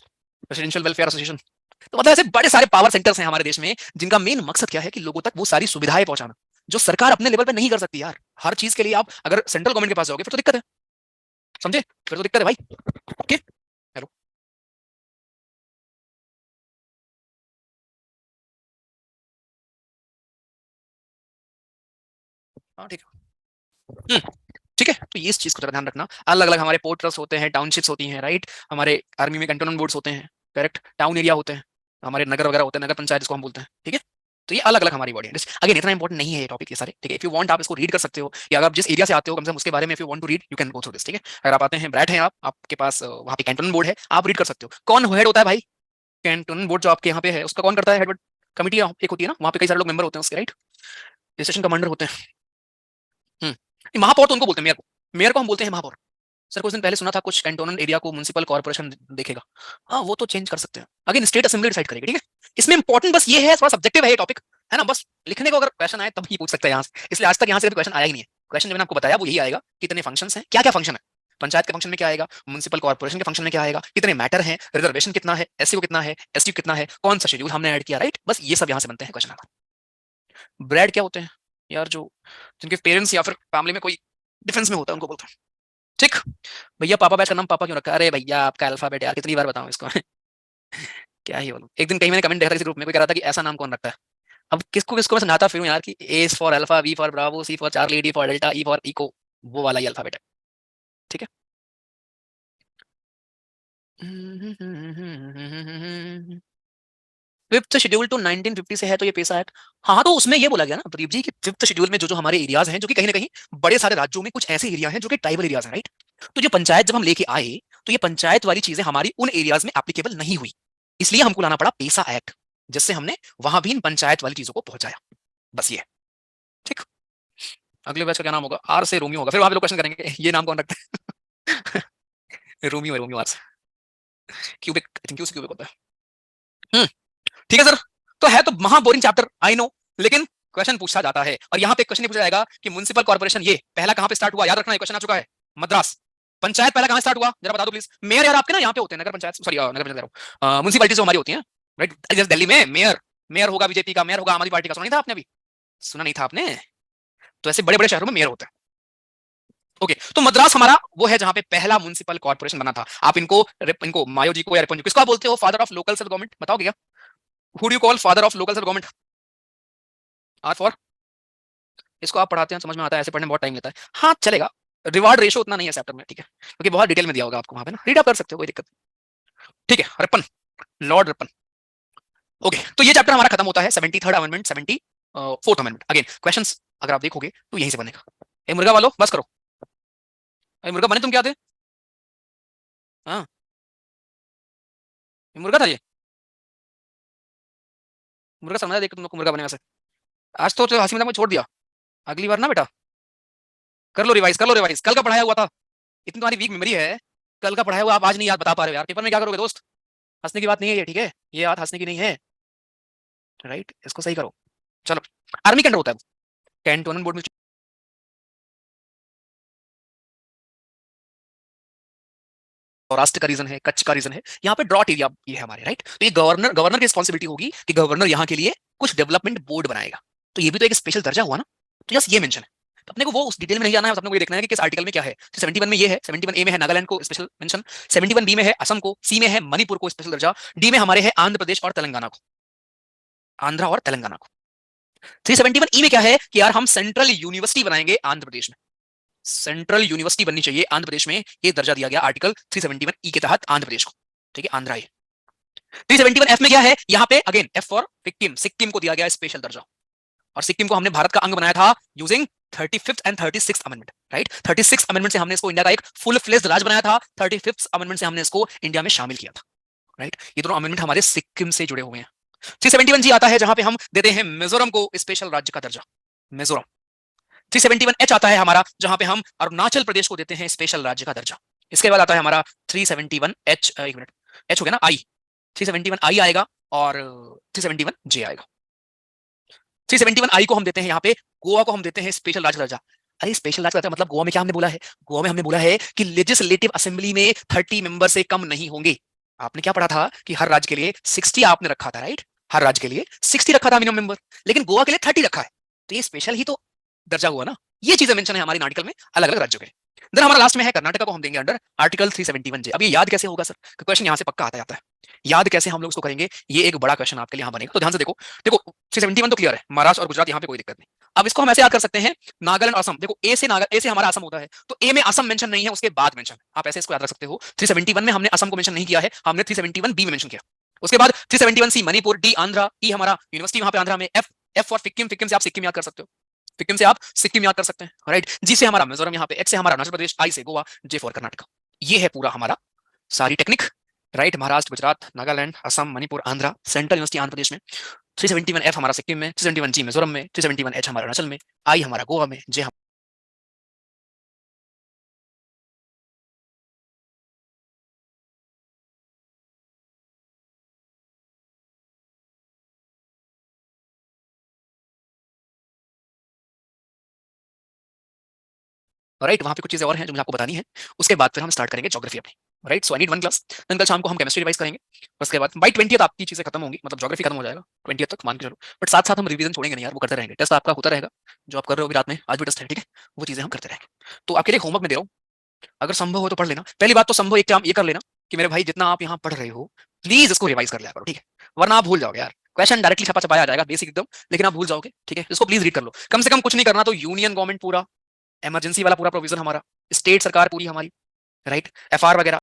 रेसिडेंशियल वेलफेयर एसोसिएशन। तो मतलब ऐसे बड़े सारे पावर सेंटर्स हैं हमारे देश में, जिनका मेन मकसद क्या है कि लोगों तक वो सारी सुविधाएं पहुंचाना, जो सरकार अपने लेवल पे नहीं कर सकती यार। हर चीज के लिए आप अगर सेंट्रल गवर्नमेंट के पास जाओगे फिर तो दिक्कत है, समझे, फिर तो दिक्कत है भाई। ओके हेलो, हाँ ठीक है, ठीक है। तो ये इस चीज को जरा ध्यान रखना, अलग अलग हमारे पोर्ट ट्रस्ट होते हैं, टाउनशिप्स होती हैं, राइट, हमारे आर्मी में कैंटोनमेंट बोर्ड्स होते हैं, करेक्ट, टाउन एरिया होते हैं, हमारे नगर वगैरह होते हैं, नगर पंचायत जिसको हम बोलते हैं, ठीक है। तो ये अलग अलग हमारी बॉडी है। अगेन इतना इंपॉर्टेंट नहीं है ये टॉपिक, ये सारे, ठीक है। इफ यू वांट आप इसको रीड कर सकते हो, या अगर आप जिस एरिया से आते हो कम से कम उसके बारे में if you want to read you can go through this, ठीक है। अगर आप आते हैं ब्रैड हैं, आप आपके पास वहाँ पे कैंटोनमेंट बोर्ड है, आप रीड कर सकते हो। कौन हेड होता है भाई, कैंटोनमेंट बोर्ड जो आपके यहाँ पे है उसका कौन करता है हेड, कमिटी एक होती है ना, वहाँ पे कई सारे लोग मेंबर होते हैं उसके, राइट, स्टेशन कमांडर होते हैं। महापौर तो उनको बोलते हैं, मेयर को, मेयर को हम बोलते हैं महापौर। सर कुछ दिन पहले सुना था कुछ कैंटोनमेंट एरिया को म्युनिसिपल कॉर्पोरेशन देखेगा, हाँ वो तो चेंज कर सकते हैं, अगेन स्टेट असेंबली डिसाइड करेगी, ठीक है। इसमें इंपॉर्टेंट बस ये है, थोड़ा सब्जेक्टिव है ये टॉपिक, है ना, बस लिखने को अगर क्वेश्चन आए तब ही पूछ सकते हैं यहाँ से, इसलिए आज तक यहाँ से क्वेश्चन आया ही नहीं है। क्वेश्चन जो मैंने आपको बताया वो यही आएगा, कितने फंक्शंस हैं, क्या क्या फंक्शन है, पंचायत के फंक्शन में क्या आएगा, म्युनिसिपल कॉर्पोरेशन के फंक्शन में क्या आएगा, कितने मैटर हैं, रिजर्वेशन कितना है, SC को कितना है, ST कितना है, कौन सा शेड्यूल हमने ऐड किया, राइट, बस ये सब यहाँ से बनते हैं क्वेश्चन आता। ब्रैड क्या होते हैं यार, जो जिनके पेरेंट्स या फिर फैमिली में कोई डिफेंस में होता है उनको बोलते हैं, ठीक। भैया पापा बैच का नाम पापा क्यों रखा, अरे भैया आपका अल्फाबेट यार, कितनी बार बताऊं इसको क्या ही बोलूं। एक दिन कहीं मैंने कमेंट देखा था किसी ग्रुप में, कोई कह रहा था कि ऐसा नाम कौन रखता है। अब किसको किसको मैं समझाता फिरूं यार कि A is for alpha, B for bravo, C for Charlie, D for delta, E for echo, वो वाला ही अल्फाबेट है, ठीक है। फिफ्थ शेड्यूल टू 1950 से है तो ये पेसा एक्ट, हाँ तो उसमें ये बोला गया ना प्रदीप जी कि फिफ्थ शेड्यूल में जो जो हमारे एरियाज हैं, जो कि कहीं ना कहीं बड़े सारे राज्यों में कुछ ऐसे एरिया हैं जो कि ट्राइबल एरियाज हैं, राइट। तो जो पंचायत जब हम लेके आए तो ये पंचायत वाली चीजें हमारी उन एरियाज में एप्लीकेबल नहीं हुई, इसलिए हमको लाना पड़ा पेसा एक्ट, जिससे हमने वहां भी इन पंचायत वाली चीजों को पहुंचाया, बस ये, ठीक। अगले बैच का क्या नाम होगा, R से रोमियो होगा, फिर वहां पे लोग क्वेश्चन करेंगे ये नाम कौन रखता है रोमियो है, रोमियो R से, क्यूबिक, आई थिंक क्यूबिक होता है। ठीक है सर, तो है तो महा बोरिंग चैप्टर आई नो, लेकिन क्वेश्चन पूछा जाता है, और यहाँ पे क्वेश्चन पूछा जाएगा कि म्युनिसिपल कॉर्पोरेशन ये पहला कहां पे स्टार्ट हुआ, याद रखना ये क्वेश्चन आ चुका है, मद्रास, पंचायत पहला कहां स्टार्ट हुआ जरा बता दो प्लीज। मेयर यार आपके ना यहाँ पे होते हैं, नगर पंचायत, सॉरी नगर पंचायत कह रहा हूँ, म्युनिसिपैलिटी जो हमारी होती है, राइट। जैसे दिल्ली में मेयर, मेयर होगा बीजेपी का, मेयर होगा आम आदमी पार्टी का, सुना नहीं था आपने अभी? सुना नहीं था आपने? तो ऐसे बड़े बड़े शहरों में मेयर होता है। ओके, तो मद्रास हमारा वो है जहां पे पहला म्युनिसिपल कॉर्पोरेशन बना था। आप इनको मायो जी को या रिपन जी, किसको आप बोलते हो father of local self government, बताओगे क्या? Who do you call father of local self government? R for, इसको आप पढ़ाते हैं, समझ में आता है, ऐसे पढ़ने में बहुत टाइम लेता है। हाँ चलेगा, रिवार्ड रेशो उतना नहीं है चैप्टर में, ठीक है, क्योंकि बहुत डिटेल में दिया होगा आपको वहां पे ना, रीड आप कर सकते हो, कोई दिक्कत नहीं। ठीक है, रिपन, लॉर्ड रिपन। ओके, तो ये चैप्टर हमारा खत्म होता है 73rd amendment, 74th amendment. Again questions अगर आप देखोगे तो यहीं से बनेगा। ए मुर्गा वालों बस करो, ए मुर्गा बने तुम क्या थे? हाँ, ये मुर्गा था, ये मुर्गा समझा, देख तुम लोग को मुर्गा बने वैसे। आज तो हंसी मजाक में छोड़ दिया, अगली बार ना बेटा कर लो रिवाइज, कर लो रिवाइज, कल का पढ़ाया हुआ था। इतनी तुम्हारी वीक मेमोरी है, कल का पढ़ाया हुआ आप आज नहीं याद बता पा रहे हो यार, पेपर में क्या करोगे दोस्त? हंसने की बात नहीं है ये, ठीक है, ये बात हंसने की नहीं है, राइट, इसको सही करो। चलो, आर्मी के अंडर होता है, कैंटोनमेंट बोर्ड में, सौराष्ट्र का रीजन है, कच्छ का रीजन है, यहाँ पे ड्रॉट एरिया ये है हमारे, राइट। तो ये गवर्नर गवर्नर की रिस्पॉन्सिबिलिटी होगी कि गवर्नर यहाँ के लिए कुछ डेवलपमेंट बोर्ड बनाएगा, तो ये भी तो एक स्पेशल दर्जा हुआ ना, तो जस्ट ये मेंशन है। तो अपने को वो उस डिटेल में नहीं जाना है, अपने को ये देखना है कि किस आर्टिकल में क्या है। तो 71 में ये है, 71A में है नागालैंड को स्पेशल मेंशन, 71B में है असम को, सी में है मणिपुर को स्पेशल दर्जा, डी में हमारे है आंध्र प्रदेश और तेलंगाना को, आंध्रा और तेलंगाना को। 371E में क्या है कि यार हम सेंट्रल यूनिवर्सिटी बनाएंगे आंध्र प्रदेश में, सेंट्रल यूनिवर्सिटी बननी चाहिए आंध्र प्रदेश में, ये दर्जा दिया गया आर्टिकल 371E के तहत आंध्र प्रदेश को, ठीक है, आंध्रा ये। 371F में क्या है, यहाँ पे again F for Sikkim, Sikkim को दिया गया स्पेशल दर्जा, और सिक्किम को हमने भारत का अंग बनाया था using 35th and 36th amendment, right. 36th amendment से हमने इसको इंडिया का एक फुल फ्लेज्ड राज्य बनाया था, 35th अमेंडमेंट से हमने इसको इंडिया में शामिल किया था, राइट। ये दोनों अमेंडमेंट हमारे सिक्किम से जुड़े हुए हैं। 371G आता है जहां पे हम देते हैं मिजोरम को स्पेशल राज्य का दर्जा, मिजोरम। 371H आता है हमारा जहां पे हम अरुणाचल प्रदेश को देते हैं स्पेशल राज्य का दर्जा। इसके बाद आता है हमारा 371H, एक मिनट, H हो गया ना, I, 371I आएगा और 371J आएगा। 371I को हम देते हैं यहाँ पे, गोवा को हम देते हैं स्पेशल राज्य का दर्जा। अरे स्पेशल राज्य का दर्जा मतलब गोवा में क्या हमने बोला है? गोवा में हमने बोला है कि लेजिस्लेटिव असेंबली में 30 मेंबर से कम नहीं होंगे। आपने क्या पढ़ा था कि हर राज्य के लिए 60 आपने रखा था, राइट, हर राज्य के लिए 60 रखा था मिनिमम मेंबर, लेकिन गोवा के लिए 30 रखा है, तो ये स्पेशल ही तो दर्जा हुआ ना। ये चीजें मेंशन है हमारे आर्टिकल में अलग अलग राज्यों के। देन हमारा लास्ट में है कर्नाटका को हम देंगे अंडर आर्टिकल 371J। अब ये याद कैसे होगा सर? क्वेश्चन यहाँ से पक्का आता जाता है, याद कैसे हम लोग इसको करेंगे, ये एक बड़ा क्वेश्चन आपके लिए यहाँ बनेगा, तो ध्यान से देखो। देखो 371 तो क्लियर है, महाराष्ट्र और गुजरात, यहाँ पे कोई दिक्कत नहीं। अब इसको हम ऐसे याद कर सकते हैं, नागालैंड असम, देखो ए से हमारा असम होता है, तो ए में असम मेंशन नहीं है, उसके बाद मेंशन, आप ऐसे इसको याद रख सकते हो। 371 में हमने असम को मेंशन नहीं किया है, हमने 371B में मेंशन किया। उसके बाद 371C मणिपुर, डी आंध्रा, ई हमारा यूनिवर्सिटी वहां पे आंध्रा में, एफ फॉर सिक्किम, सिक्किम से आप सिक्किम याद कर सकते हो, सिक्किम से आप सिक्किम याद कर सकते हैं, राइट। जी से हमारा मिजोरम यहाँ पे, एच से हमारा अरुणाचल प्रदेश, आई से गोवा, जे फॉर कर्नाटका। ये है पूरा हमारा सारी technique, right. Maharashtra, Gujarat, Nagaland, Assam, Manipur, Andhra, central university Andhra Pradesh में, 371F हमारा सिक्किम में, 371G मिजोरम में, 371H हमारा अरुणाचल में, आई हमारा गोवा में, जे राइट। वहां पे कुछ चीजें और हैं जो मुझे आपको बतानी है, उसके बाद फिर हम स्टार्ट करेंगे ज्योग्राफी अपनी, right. So I need 1 class, then कल शाम को हम केमिस्ट्री रिवाइज करेंगे, उसके बाद बाय 20th आपकी चीजें खत्म होंगी, मतलब ज्योग्राफी खत्म हो जाएगा 20th तक, मान के चलो। बट साथ साथ हम रिवीजन छोड़ेंगे नहीं यार, वो करते रहेंगे, टेस्ट आपका होता रहेगा, जो आप कर रहे हो अभी रात में, आज भी टेस्ट है, ठीक है, वो चीजें हम करते रहेंगे। तो आपके लिए होमवर्क में दे रहा हूँ, अगर संभव हो तो पढ़ लेना। पहली बात तो संभव एक काम ये कर लेना कि मेरे भाई जितना आप यहाँ पढ़ रहे हो प्लीज इसको रिवाइज कर लिया करो, ठीक है, वरना आप भूल जाओगे यार, क्वेश्चन डायरेक्टली छपा छपाया आ जाएगा बेसिक एकदम, लेकिन आप भूल जाओगे, ठीक है। इसको प्लीज रीड कर लो, कम से कम कुछ नहीं करना तो यूनियन गवर्नमेंट पूरा, इमरजेंसी वाला पूरा प्रोविजन हमारा, स्टेट सरकार पूरी हमारी, राइट, FR वगैरह